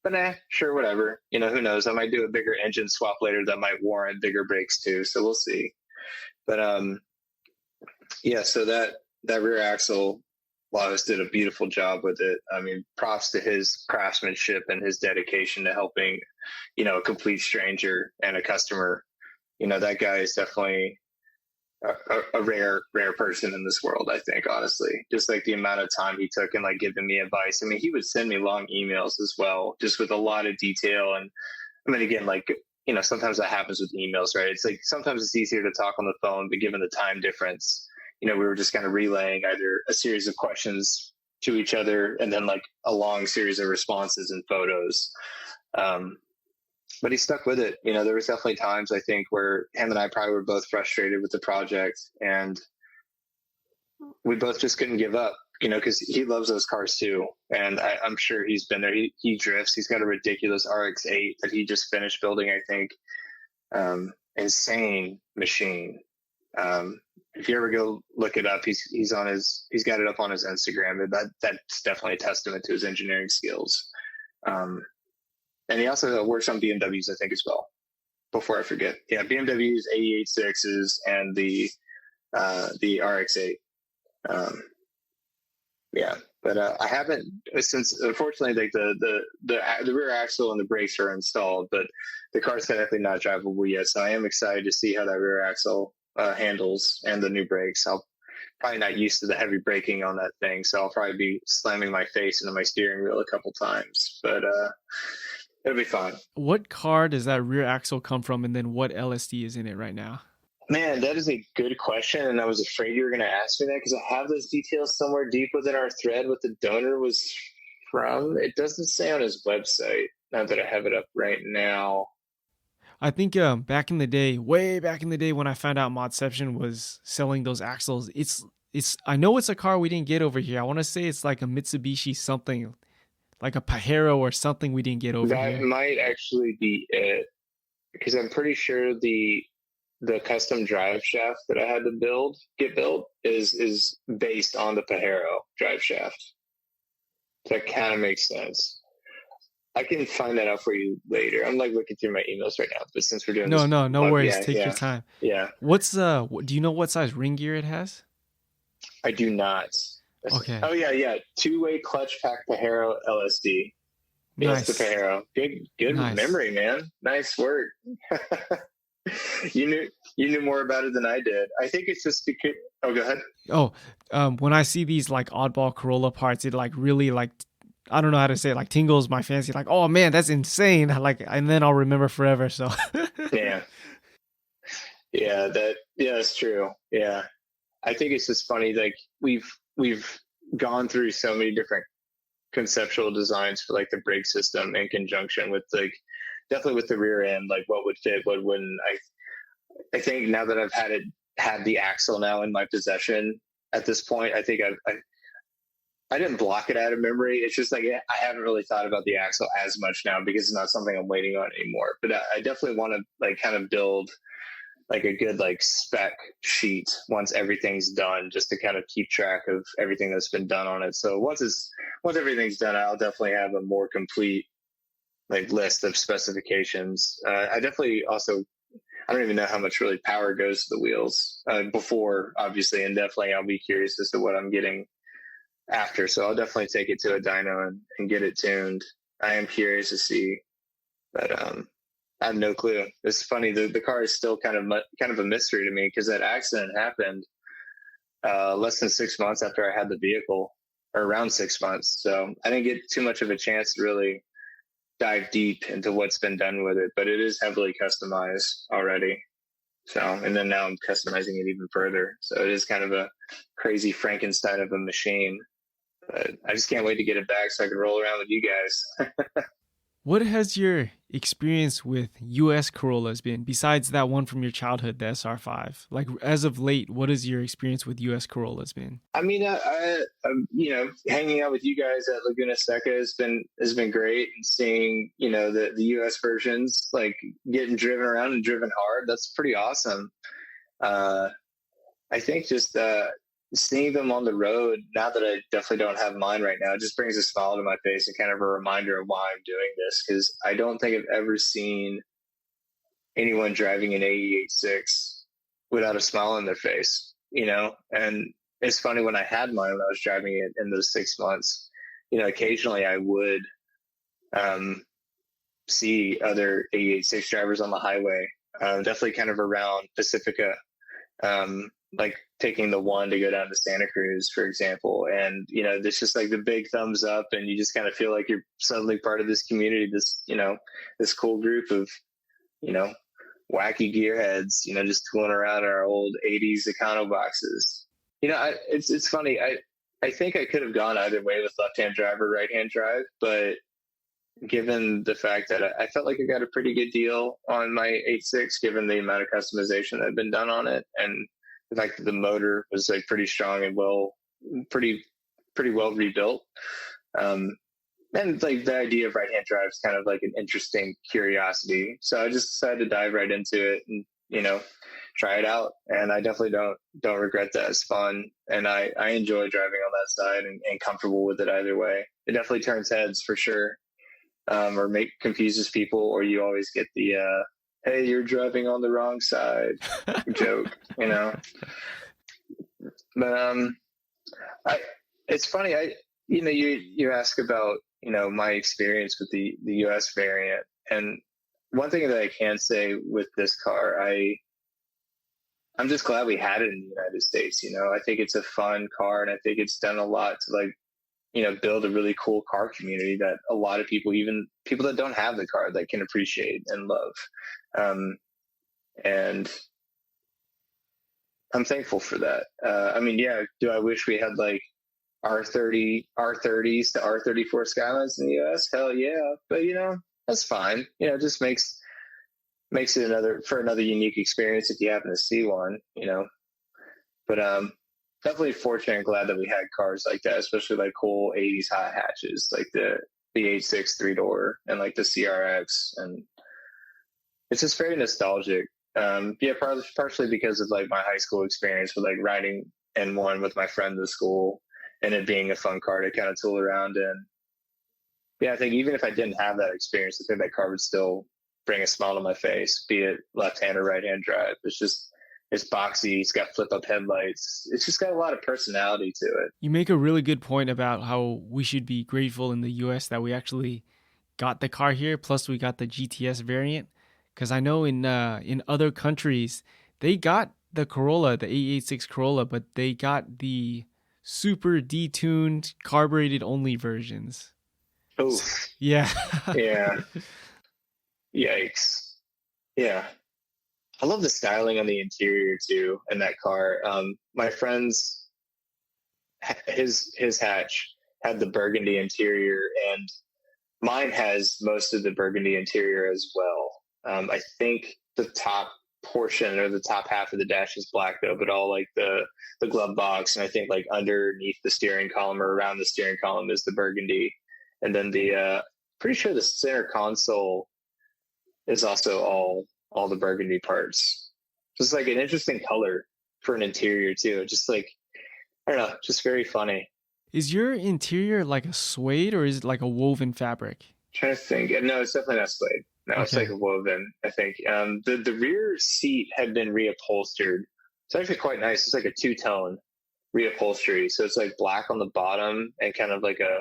but sure, whatever. Who knows? I might do a bigger engine swap later that might warrant bigger brakes too. So we'll see. But yeah. So that rear axle, Lawes did a beautiful job with it. I mean, props to his craftsmanship and his dedication to helping, a complete stranger and a customer. That guy is definitely a rare person in this world, I think, honestly. Just like the amount of time he took and like giving me advice. I mean, he would send me long emails as well, just with a lot of detail. And I mean, again, like, sometimes that happens with emails, right? It's like sometimes it's easier to talk on the phone, but given the time difference, we were just kind of relaying either a series of questions to each other and then like a long series of responses and photos. But he stuck with it. There was definitely times I think where him and I probably were both frustrated with the project and we both just couldn't give up, because he loves those cars too. And I'm sure he's been there. He drifts. He's got a ridiculous RX-8 that he just finished building, I think. Insane machine. If you ever go look it up, he's got it up on his Instagram. That's definitely a testament to his engineering skills. And he also works on BMWs, I think, as well. Before I forget, yeah, BMWs, 88.6s, and the RX-8. Yeah, but I haven't since. Unfortunately, like the rear axle and the brakes are installed, but the car's technically not drivable yet. So I am excited to see how that rear axle handles and the new brakes. I'll probably not used to the heavy braking on that thing, so I'll probably be slamming my face into my steering wheel a couple times, but it'll be fine. What car does that rear axle come from, and then what LSD is in it right now? Man, that is a good question, and I was afraid you were going to ask me that because I have those details somewhere deep within our thread what the donor was from. It doesn't say on his website, not that I have it up right now. I think back in the day, way back in the day when I found out Modception was selling those axles, it's I know it's a car we didn't get over here. I want to say it's like a Mitsubishi something, like a Pajero or something we didn't get over here. That might actually be it, because I'm pretty sure the custom drive shaft that I had to get built is based on the Pajero drive shaft. That kind of makes sense. I can find that out for you later. I'm like looking through my emails right now, but since we're doing no worries. Take your time. Yeah. What's do you know what size ring gear it has? I do not. Okay. Oh yeah. 2-way clutch pack Pajero LSD. Yes, the Pajero. Good nice. Memory, man. Nice work. You knew more about it than I did. I think it's just because. Oh, go ahead. Oh, when I see these like oddball Corolla parts, it like really like, I don't know how to say it, like tingles my fancy. Like, oh man, that's insane. Like, and then I'll remember forever. So. Yeah, that's true. Yeah, I think it's just funny. Like we've gone through so many different conceptual designs for like the brake system in conjunction with like definitely with the rear end, like what would fit, what wouldn't. I think now that I've had the axle now in my possession at this point, I think I didn't block it out of memory. It's just like I haven't really thought about the axle as much now because it's not something I'm waiting on anymore. But I definitely want to like kind of build like a good like spec sheet once everything's done, just to kind of keep track of everything that's been done on it. So once everything's done, I'll definitely have a more complete like list of specifications. I definitely also, I don't even know how much really power goes to the wheels before, obviously, and definitely I'll be curious as to what I'm getting after. So I'll definitely take it to a dyno and get it tuned. I am curious to see, but I have no clue. It's funny. The car is still kind of a mystery to me because that accident happened less than 6 months after I had the vehicle, or around 6 months. So I didn't get too much of a chance to really dive deep into what's been done with it, but it is heavily customized already. So, and then now I'm customizing it even further. So it is kind of a crazy Frankenstein of a machine, but I just can't wait to get it back so I can roll around with you guys. What has your experience with US Corollas been, besides that one from your childhood, the SR5? Like, as of late, what has your experience with US Corollas been? I mean, hanging out with you guys at Laguna Seca has been great, and seeing the US versions like getting driven around and driven hard. That's pretty awesome. I think just seeing them on the road now that I definitely don't have mine right now, it just brings a smile to my face and kind of a reminder of why I'm doing this, because I don't think I've ever seen anyone driving an AE86 without a smile on their face, and it's funny, when I had mine, when I was driving it in those 6 months, occasionally I would see other AE86 drivers on the highway, definitely kind of around Pacifica, like taking the one to go down to Santa Cruz, for example. And, there's just like the big thumbs up, and you just kind of feel like you're suddenly part of this community, this cool group of, wacky gearheads, just tooling around our old 80s Econo boxes. It's funny. I think I could have gone either way with left-hand drive or right-hand drive, but given the fact that I felt like I got a pretty good deal on my 86, given the amount of customization that had been done on it, and the fact that the motor was like pretty strong and pretty well rebuilt. And like the idea of right-hand drive is kind of like an interesting curiosity. So I just decided to dive right into it and, try it out. And I definitely don't regret that. It's fun. And I enjoy driving on that side and comfortable with it either way. It definitely turns heads for sure. Or confuses people, or you always get the, hey, you're driving on the wrong side joke, But it's funny. You ask about, my experience with the US variant. And one thing that I can say with this car, I'm just glad we had it in the United States. I think it's a fun car, and I think it's done a lot to build a really cool car community that a lot of people, even people that don't have the car, that can appreciate and love. And I'm thankful for that. Do I wish we had like R30s to R34 Skylines in the US? Hell yeah. But that's fine. It just makes it another unique experience if you happen to see one, But definitely fortunate and glad that we had cars like that, especially like cool 80s hot hatches, like the 86 3-door and like the CRX. And it's just very nostalgic. Partially because of like my high school experience with like riding N1 with my friend to school, and it being a fun car to kind of tool around in. Yeah, I think even if I didn't have that experience, I think that car would still bring a smile to my face, be it left-hand or right-hand drive. It's boxy. It's got flip-up headlights. It's just got a lot of personality to it. You make a really good point about how we should be grateful in the US that we actually got the car here, plus we got the GTS variant. Because I know in other countries, they got the Corolla, the 886 Corolla, but they got the super detuned, carbureted only versions. Oh, yeah. Yeah. Yikes. Yeah. I love the styling on the interior too in that car. My friend's, his hatch had the burgundy interior, and mine has most of the burgundy interior as well. I think the top portion or the top half of the dash is black though, but all like the glove box, and I think like underneath the steering column or around the steering column is the burgundy. And then pretty sure the center console is also all the burgundy parts. Just like an interesting color for an interior too. Just like, I don't know, just very funny. Is your interior like a suede, or is it like a woven fabric? I'm trying to think. No, it's definitely not suede. No, okay. It's like a woven, I think. The rear seat had been reupholstered. It's actually quite nice. It's like a two-tone reupholstery. So it's like black on the bottom and kind of like a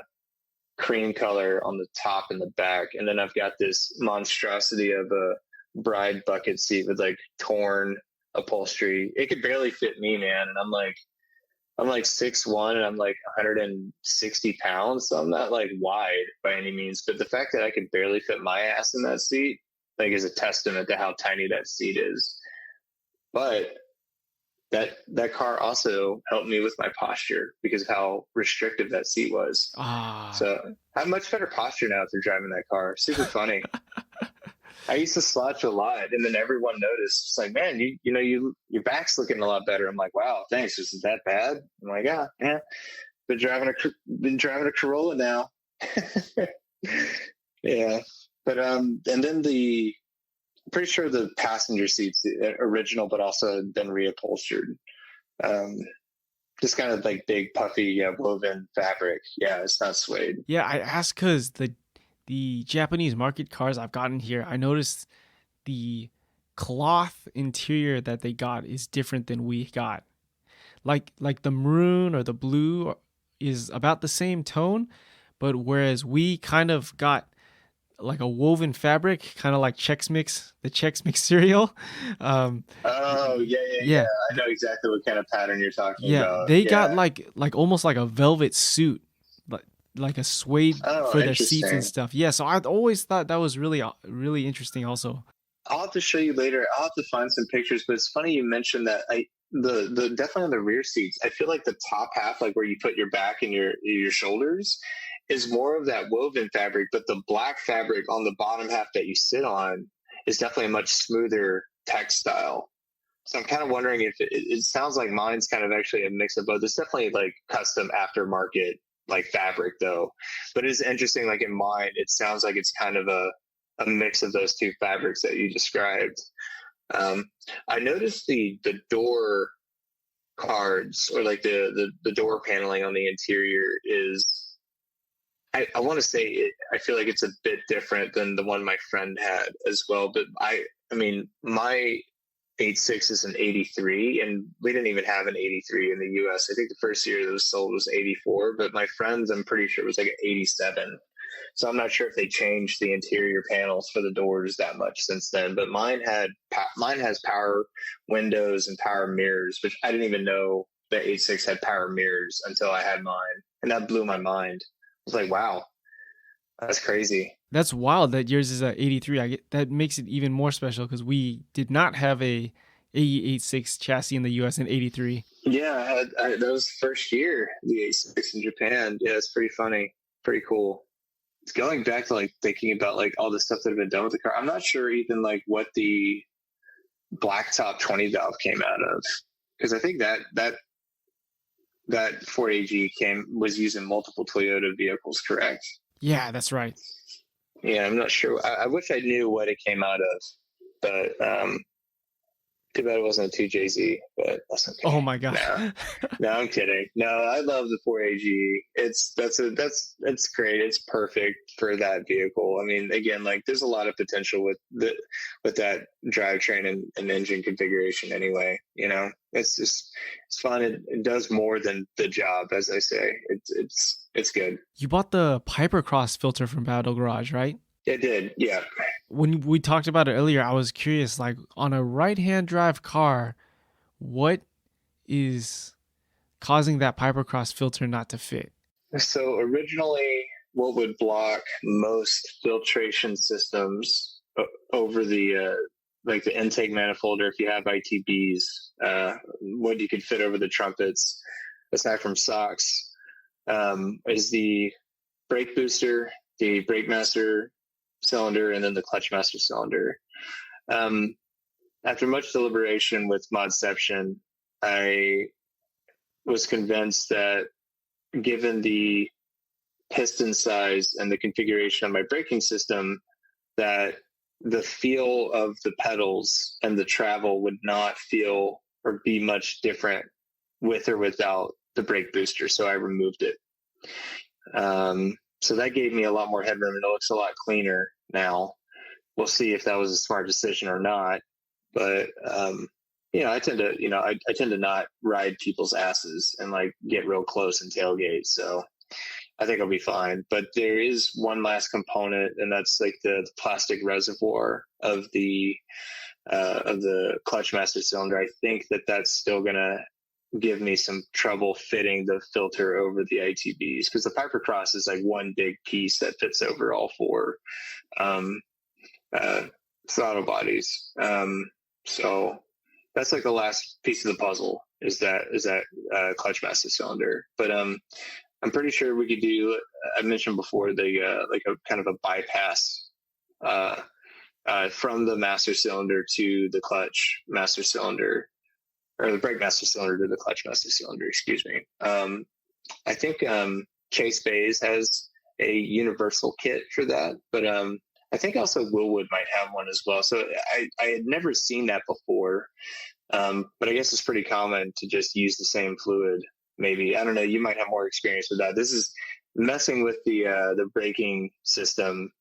cream color on the top and the back. And then I've got this monstrosity of a bride bucket seat with like torn upholstery. It could barely fit me, man. And I'm like 6'1" and I'm like 160 pounds. So I'm not like wide by any means, but the fact that I could barely fit my ass in that seat, like, is a testament to how tiny that seat is. But that car also helped me with my posture because of how restrictive that seat was. So I have much better posture now after driving that car. Super funny. I used to slouch a lot, and then everyone noticed. It's like, man, your back's looking a lot better. I'm like, wow, thanks. Is it that bad? I'm like, yeah. Been driving a Corolla now. Yeah, but and then pretty sure the passenger seats original, but also been reupholstered. Just kind of like big puffy woven fabric. Yeah, it's not suede. Yeah, I asked because the Japanese market cars I've gotten here, I noticed the cloth interior that they got is different than we got. Like the maroon or the blue is about the same tone, but whereas we kind of got like a woven fabric, kind of like Chex Mix, the Chex Mix cereal. Oh yeah. Yeah, I know exactly what kind of pattern you're talking yeah, about. they got Yeah. like almost like a velvet suit, like a suede Oh, for their seats and interesting. stuff. Yeah, so I've always thought that was really interesting. Also, I'll have to show you later. I'll have to find some pictures, but it's funny you mentioned that. The definitely on the rear seats, I feel like the top half, like where you put your back and your shoulders, is more of that woven fabric, but the black fabric on the bottom half that you sit on is definitely a much smoother textile. So I'm kind of wondering if it sounds like mine's kind of actually a mix of both. It's definitely like custom aftermarket like fabric though, but it's interesting. Like in mine, it sounds like it's kind of a mix of those two fabrics that you described. Um, I noticed the door cards or like the door paneling on the interior is I want to say I feel like it's a bit different than the one my friend had as well. But I mean my 86 is an 83, and we didn't even have an 83 in the US. I think the first year that was sold was 84, but my friend's I'm pretty sure it was like an 87. So I'm not sure if they changed the interior panels for the doors that much since then. But mine has power windows and power mirrors, which I didn't even know the 86 had power mirrors until I had mine, and that blew my mind. I was like, wow, that's crazy. that's wild that yours is a 83. That makes it even more special because we did not have a AE86 chassis in the US in 83. Yeah, that was the first year the 86 in Japan. Yeah, it's pretty funny, pretty cool. It's going back to like thinking about like all the stuff that have been done with the car. I'm not sure even like what the blacktop 20 valve came out of, because I think that Ford AG was using multiple Toyota vehicles, correct? Yeah, that's right. Yeah, I'm not sure. I wish I knew what it came out of, but too bad it wasn't a 2JZ, but that's okay. Oh my god. No, I'm kidding. No, I love the 4AG. It's great. It's perfect for that vehicle. I mean, again, like there's a lot of potential with that drivetrain and engine configuration. Anyway, it's fun. It does more than the job, as I say. It's good. You bought the Piper Cross filter from Battle Garage, right? It did, yeah. When we talked about it earlier, I was curious, like on a right-hand drive car, what is causing that Piper Cross filter not to fit? So originally, what would block most filtration systems over the like the intake manifold, or if you have ITBs, what you could fit over the trumpets, aside from SOX, is the brake booster, the brake master cylinder, and then the clutch master cylinder. After much deliberation with Modception, I was convinced that given the piston size and the configuration of my braking system, that the feel of the pedals and the travel would not feel or be much different with or without the brake booster. So I removed it. So that gave me a lot more headroom, and it looks a lot cleaner now. We'll see if that was a smart decision or not. But I tend to not ride people's asses and like get real close and tailgate. So I think I'll be fine. But there is one last component, and that's like the plastic reservoir of the clutch master cylinder. I think that's still gonna give me some trouble fitting the filter over the ITBs, because the Piper Cross is like one big piece that fits over all four throttle bodies. So that's like the last piece of the puzzle is that clutch master cylinder. But I'm pretty sure we could do. I mentioned before the like a kind of a bypass from the master cylinder to the clutch master cylinder, or the brake master cylinder to the clutch master cylinder, excuse me. I think Chase Bays has a universal kit for that, but I think also Willwood might have one as well. So I had never seen that before, but I guess it's pretty common to just use the same fluid. Maybe, I don't know, you might have more experience with that. This is messing with the braking system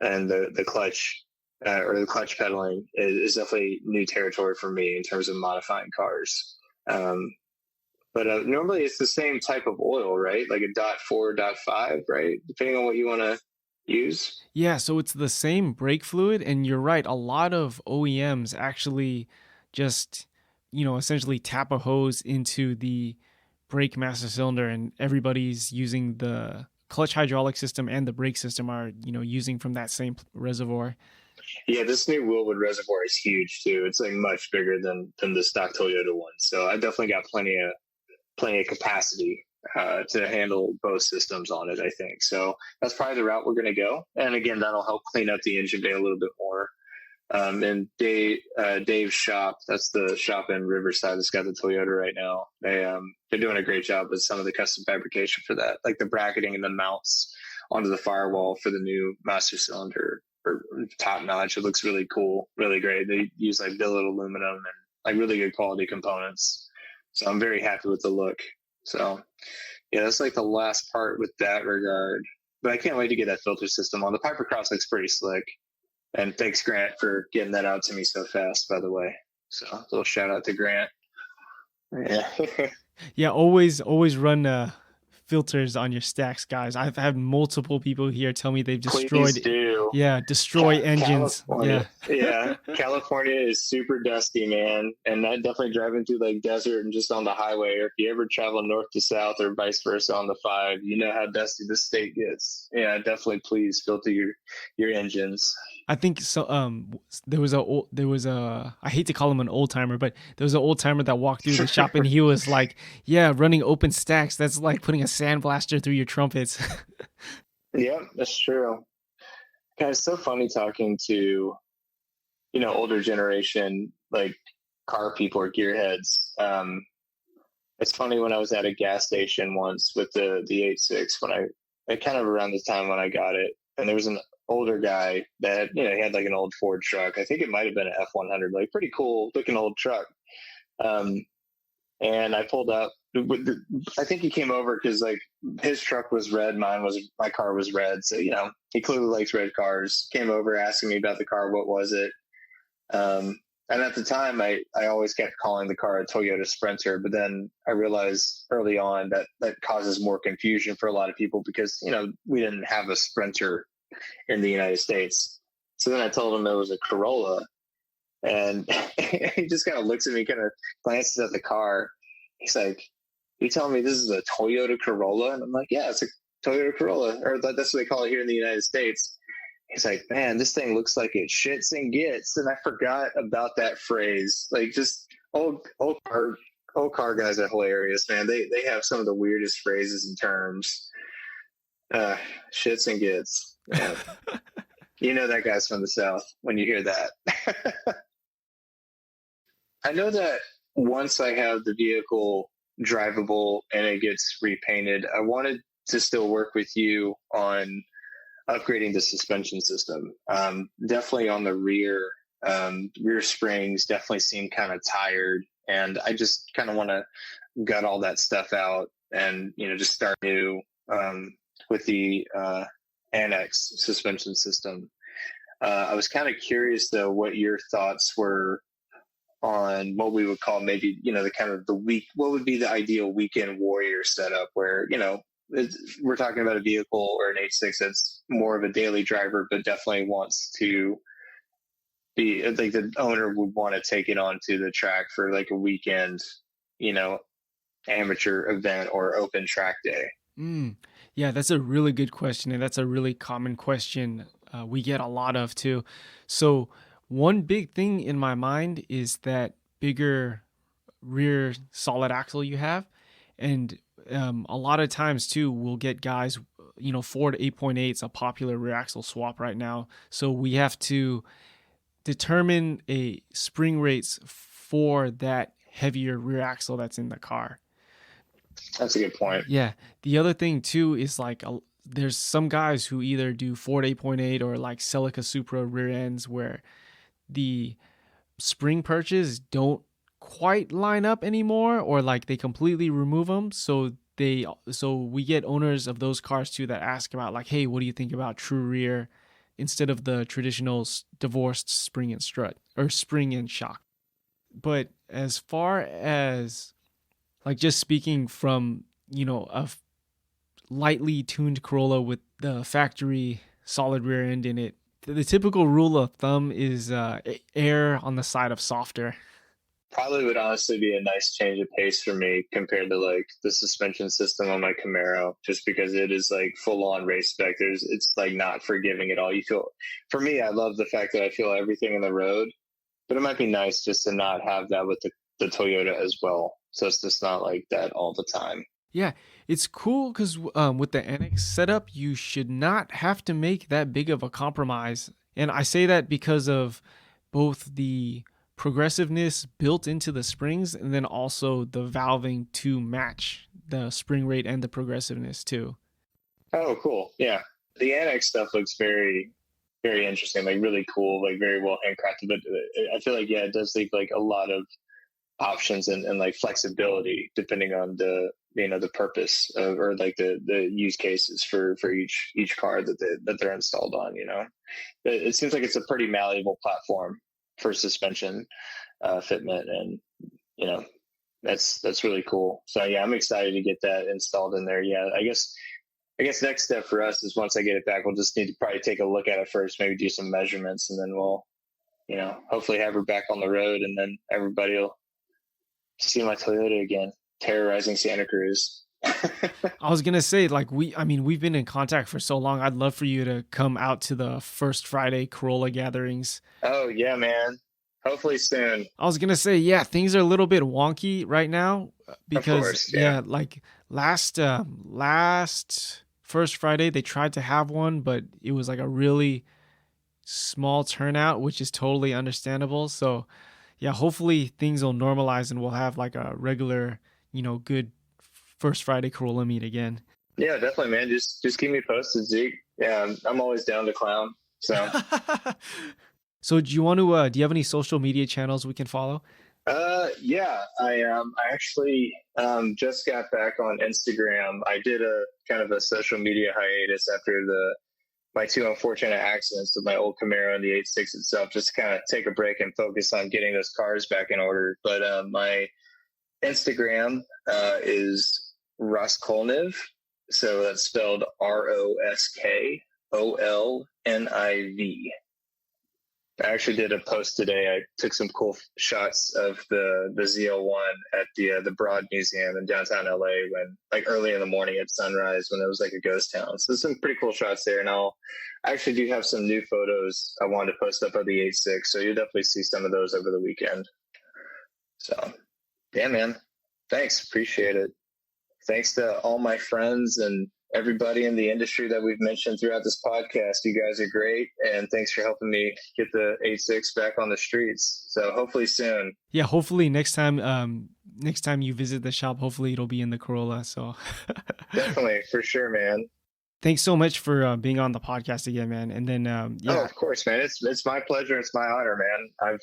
and the clutch or the clutch pedaling is definitely new territory for me in terms of modifying cars. But normally it's the same type of oil, right? Like a .4, .5, right? Depending on what you want to use. Yeah, so it's the same brake fluid, and you're right. A lot of OEMs actually just, essentially tap a hose into the brake master cylinder, and everybody's using the clutch hydraulic system and the brake system are, using from that same reservoir. Yeah, this new Willwood reservoir is huge too. It's like much bigger than the stock Toyota one. So I definitely got plenty of capacity to handle both systems on it, I think. So that's probably the route we're going to go. And again, that'll help clean up the engine bay a little bit more. And Dave's shop, that's the shop in Riverside that's got the Toyota right now. They're doing a great job with some of the custom fabrication for that, like the bracketing and the mounts onto the firewall for the new master cylinder are top notch. It looks really cool, really great. They use like billet aluminum and like really good quality components. So I'm very happy with the look. So yeah, that's like the last part with that regard. But I can't wait to get that filter system on. The Piper Cross looks pretty slick. And thanks, Grant, for getting that out to me so fast, by the way. So a little shout out to Grant. Yeah. Yeah, always run filters on your stacks, guys. I've had multiple people here tell me they've destroyed. Please do. Yeah, destroy engines. California. Yeah. California is super dusty, man. And I definitely driving through like desert and just on the highway, or if you ever travel north to south or vice versa on the 5, you know how dusty the state gets. Yeah, definitely please filter your engines. I think so. There was a. I hate to call him an old timer, but there was an old timer that walked through the shop, and he was like, "Yeah, running open stacks. That's like putting a sandblaster through your trumpets." Yeah, that's true. God, it's so funny talking to, older generation like car people or gearheads. It's funny when I was at a gas station once with the 8.6 when I kind of around the time when I got it, and there was an older guy that he had like an old Ford truck. I think it might have been an F100, like pretty cool looking old truck. And I pulled up. I think he came over because like his truck was red, my car was red. So he clearly likes red cars. Came over asking me about the car. What was it? And at the time, I always kept calling the car a Toyota Sprinter, but then I realized early on that causes more confusion for a lot of people because we didn't have a Sprinter in the United States. So then I told him it was a Corolla, and he just kind of looks at me, kind of glances at the car. He's like, "You telling me this is a Toyota Corolla?" And I'm like, "Yeah, it's a Toyota Corolla," or that's what they call it here in the United States. He's like, "Man, this thing looks like it shits and gets," and I forgot about that phrase. Like, just old car guys are hilarious, man. They have some of the weirdest phrases and terms. Shits and gets. Yeah. That guy's from the South when you hear that. I know that once I have the vehicle drivable and it gets repainted, I wanted to still work with you on upgrading the suspension system. Definitely on the rear springs definitely seem kind of tired, and I just kind of want to gut all that stuff out and just start new with the annex suspension system. I was kind of curious though what your thoughts were on what we would call maybe the kind of what would be the ideal weekend warrior setup where we're talking about a vehicle or an 8.6 that's more of a daily driver, but definitely wants to be like the owner would want to take it onto the track for like a weekend, amateur event or open track day. Yeah, that's a really good question, and that's a really common question we get a lot of too. So one big thing in my mind is that bigger rear solid axle you have, and a lot of times too we'll get guys, Ford 8.8 is a popular rear axle swap right now, so we have to determine a spring rates for that heavier rear axle that's in the car. That's a good point. Yeah. The other thing too is like there's some guys who either do Ford 8.8 or like Celica Supra rear ends where the spring perches don't quite line up anymore, or like they completely remove them. So we get owners of those cars too that ask about like, hey, what do you think about true rear instead of the traditional divorced spring and strut or spring and shock? But as far as like just speaking from, a lightly tuned Corolla with the factory solid rear end in it, the typical rule of thumb is air on the side of softer. Probably would honestly be a nice change of pace for me compared to like the suspension system on my Camaro, just because it is like full on race spec. It's like not forgiving at all. You feel, for me, I love the fact that I feel everything in the road, but it might be nice just to not have that with the Toyota as well. So it's just not like that all the time. Yeah, it's cool because with the NX setup, you should not have to make that big of a compromise. And I say that because of both the progressiveness built into the springs and then also the valving to match the spring rate and the progressiveness too. Oh, cool. Yeah. The NX stuff looks very, very interesting, like really cool, like very well handcrafted. But I feel like, yeah, it does leave like a lot of options and like flexibility depending on the purpose of, or like the use cases for each car that they're installed on. It seems like it's a pretty malleable platform for suspension fitment, and that's really cool. So yeah, I'm excited to get that installed in there. Yeah, I guess next step for us is once I get it back, we'll just need to probably take a look at it first, maybe do some measurements, and then we'll hopefully have her back on the road, and then everybody will see my Toyota again, terrorizing Santa Cruz. I was gonna say, like, we've been in contact for so long. I'd love for you to come out to the First Friday Corolla gatherings. Oh yeah, man. Hopefully soon. I was gonna say, yeah, things are a little bit wonky right now because, of course, yeah, like last First Friday they tried to have one, but it was like a really small turnout, which is totally understandable. So yeah, hopefully things will normalize and we'll have like a regular, good First Friday Corolla meet again. Yeah, definitely, man. Just keep me posted, Zeke. Yeah, I'm always down to clown. So, so do you have any social media channels we can follow? Yeah, I actually just got back on Instagram. I did a kind of a social media hiatus after my two unfortunate accidents with my old Camaro and the 8.6 itself, just to kind of take a break and focus on getting those cars back in order. But my Instagram is Raskolniv. So that's spelled Roskolniv. I actually did a post today. I took some cool shots of the ZL1 at the Broad Museum in downtown LA when, like, early in the morning at sunrise when it was like a ghost town. So there's some pretty cool shots there. And I actually do have some new photos I wanted to post up of the 8.6. So you'll definitely see some of those over the weekend. So yeah, man. Thanks. Appreciate it. Thanks to all my friends and everybody in the industry that we've mentioned throughout this podcast. You guys are great, and thanks for helping me get the 8.6 back on the streets. So hopefully soon. Yeah, hopefully next time you visit the shop, hopefully it'll be in the Corolla. So definitely, for sure, man. Thanks so much for being on the podcast again, man. And then yeah. Oh, of course, man. It's my pleasure. It's my honor, man.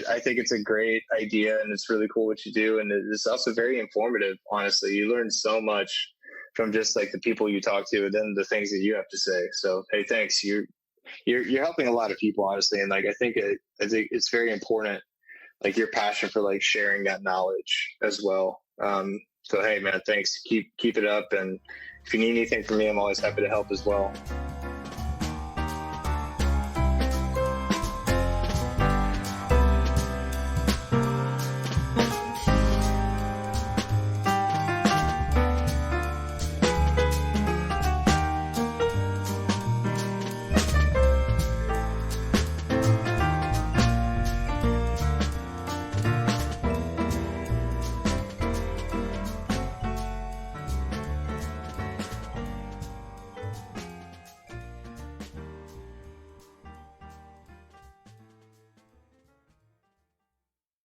I think it's a great idea, and it's really cool what you do, and it's also very informative. Honestly, you learn so much from just like the people you talk to, and then the things that you have to say. So hey, thanks. You're helping a lot of people, honestly, and like I think it's very important, like your passion for like sharing that knowledge as well. So hey, man, thanks. Keep it up, and if you need anything from me, I'm always happy to help as well.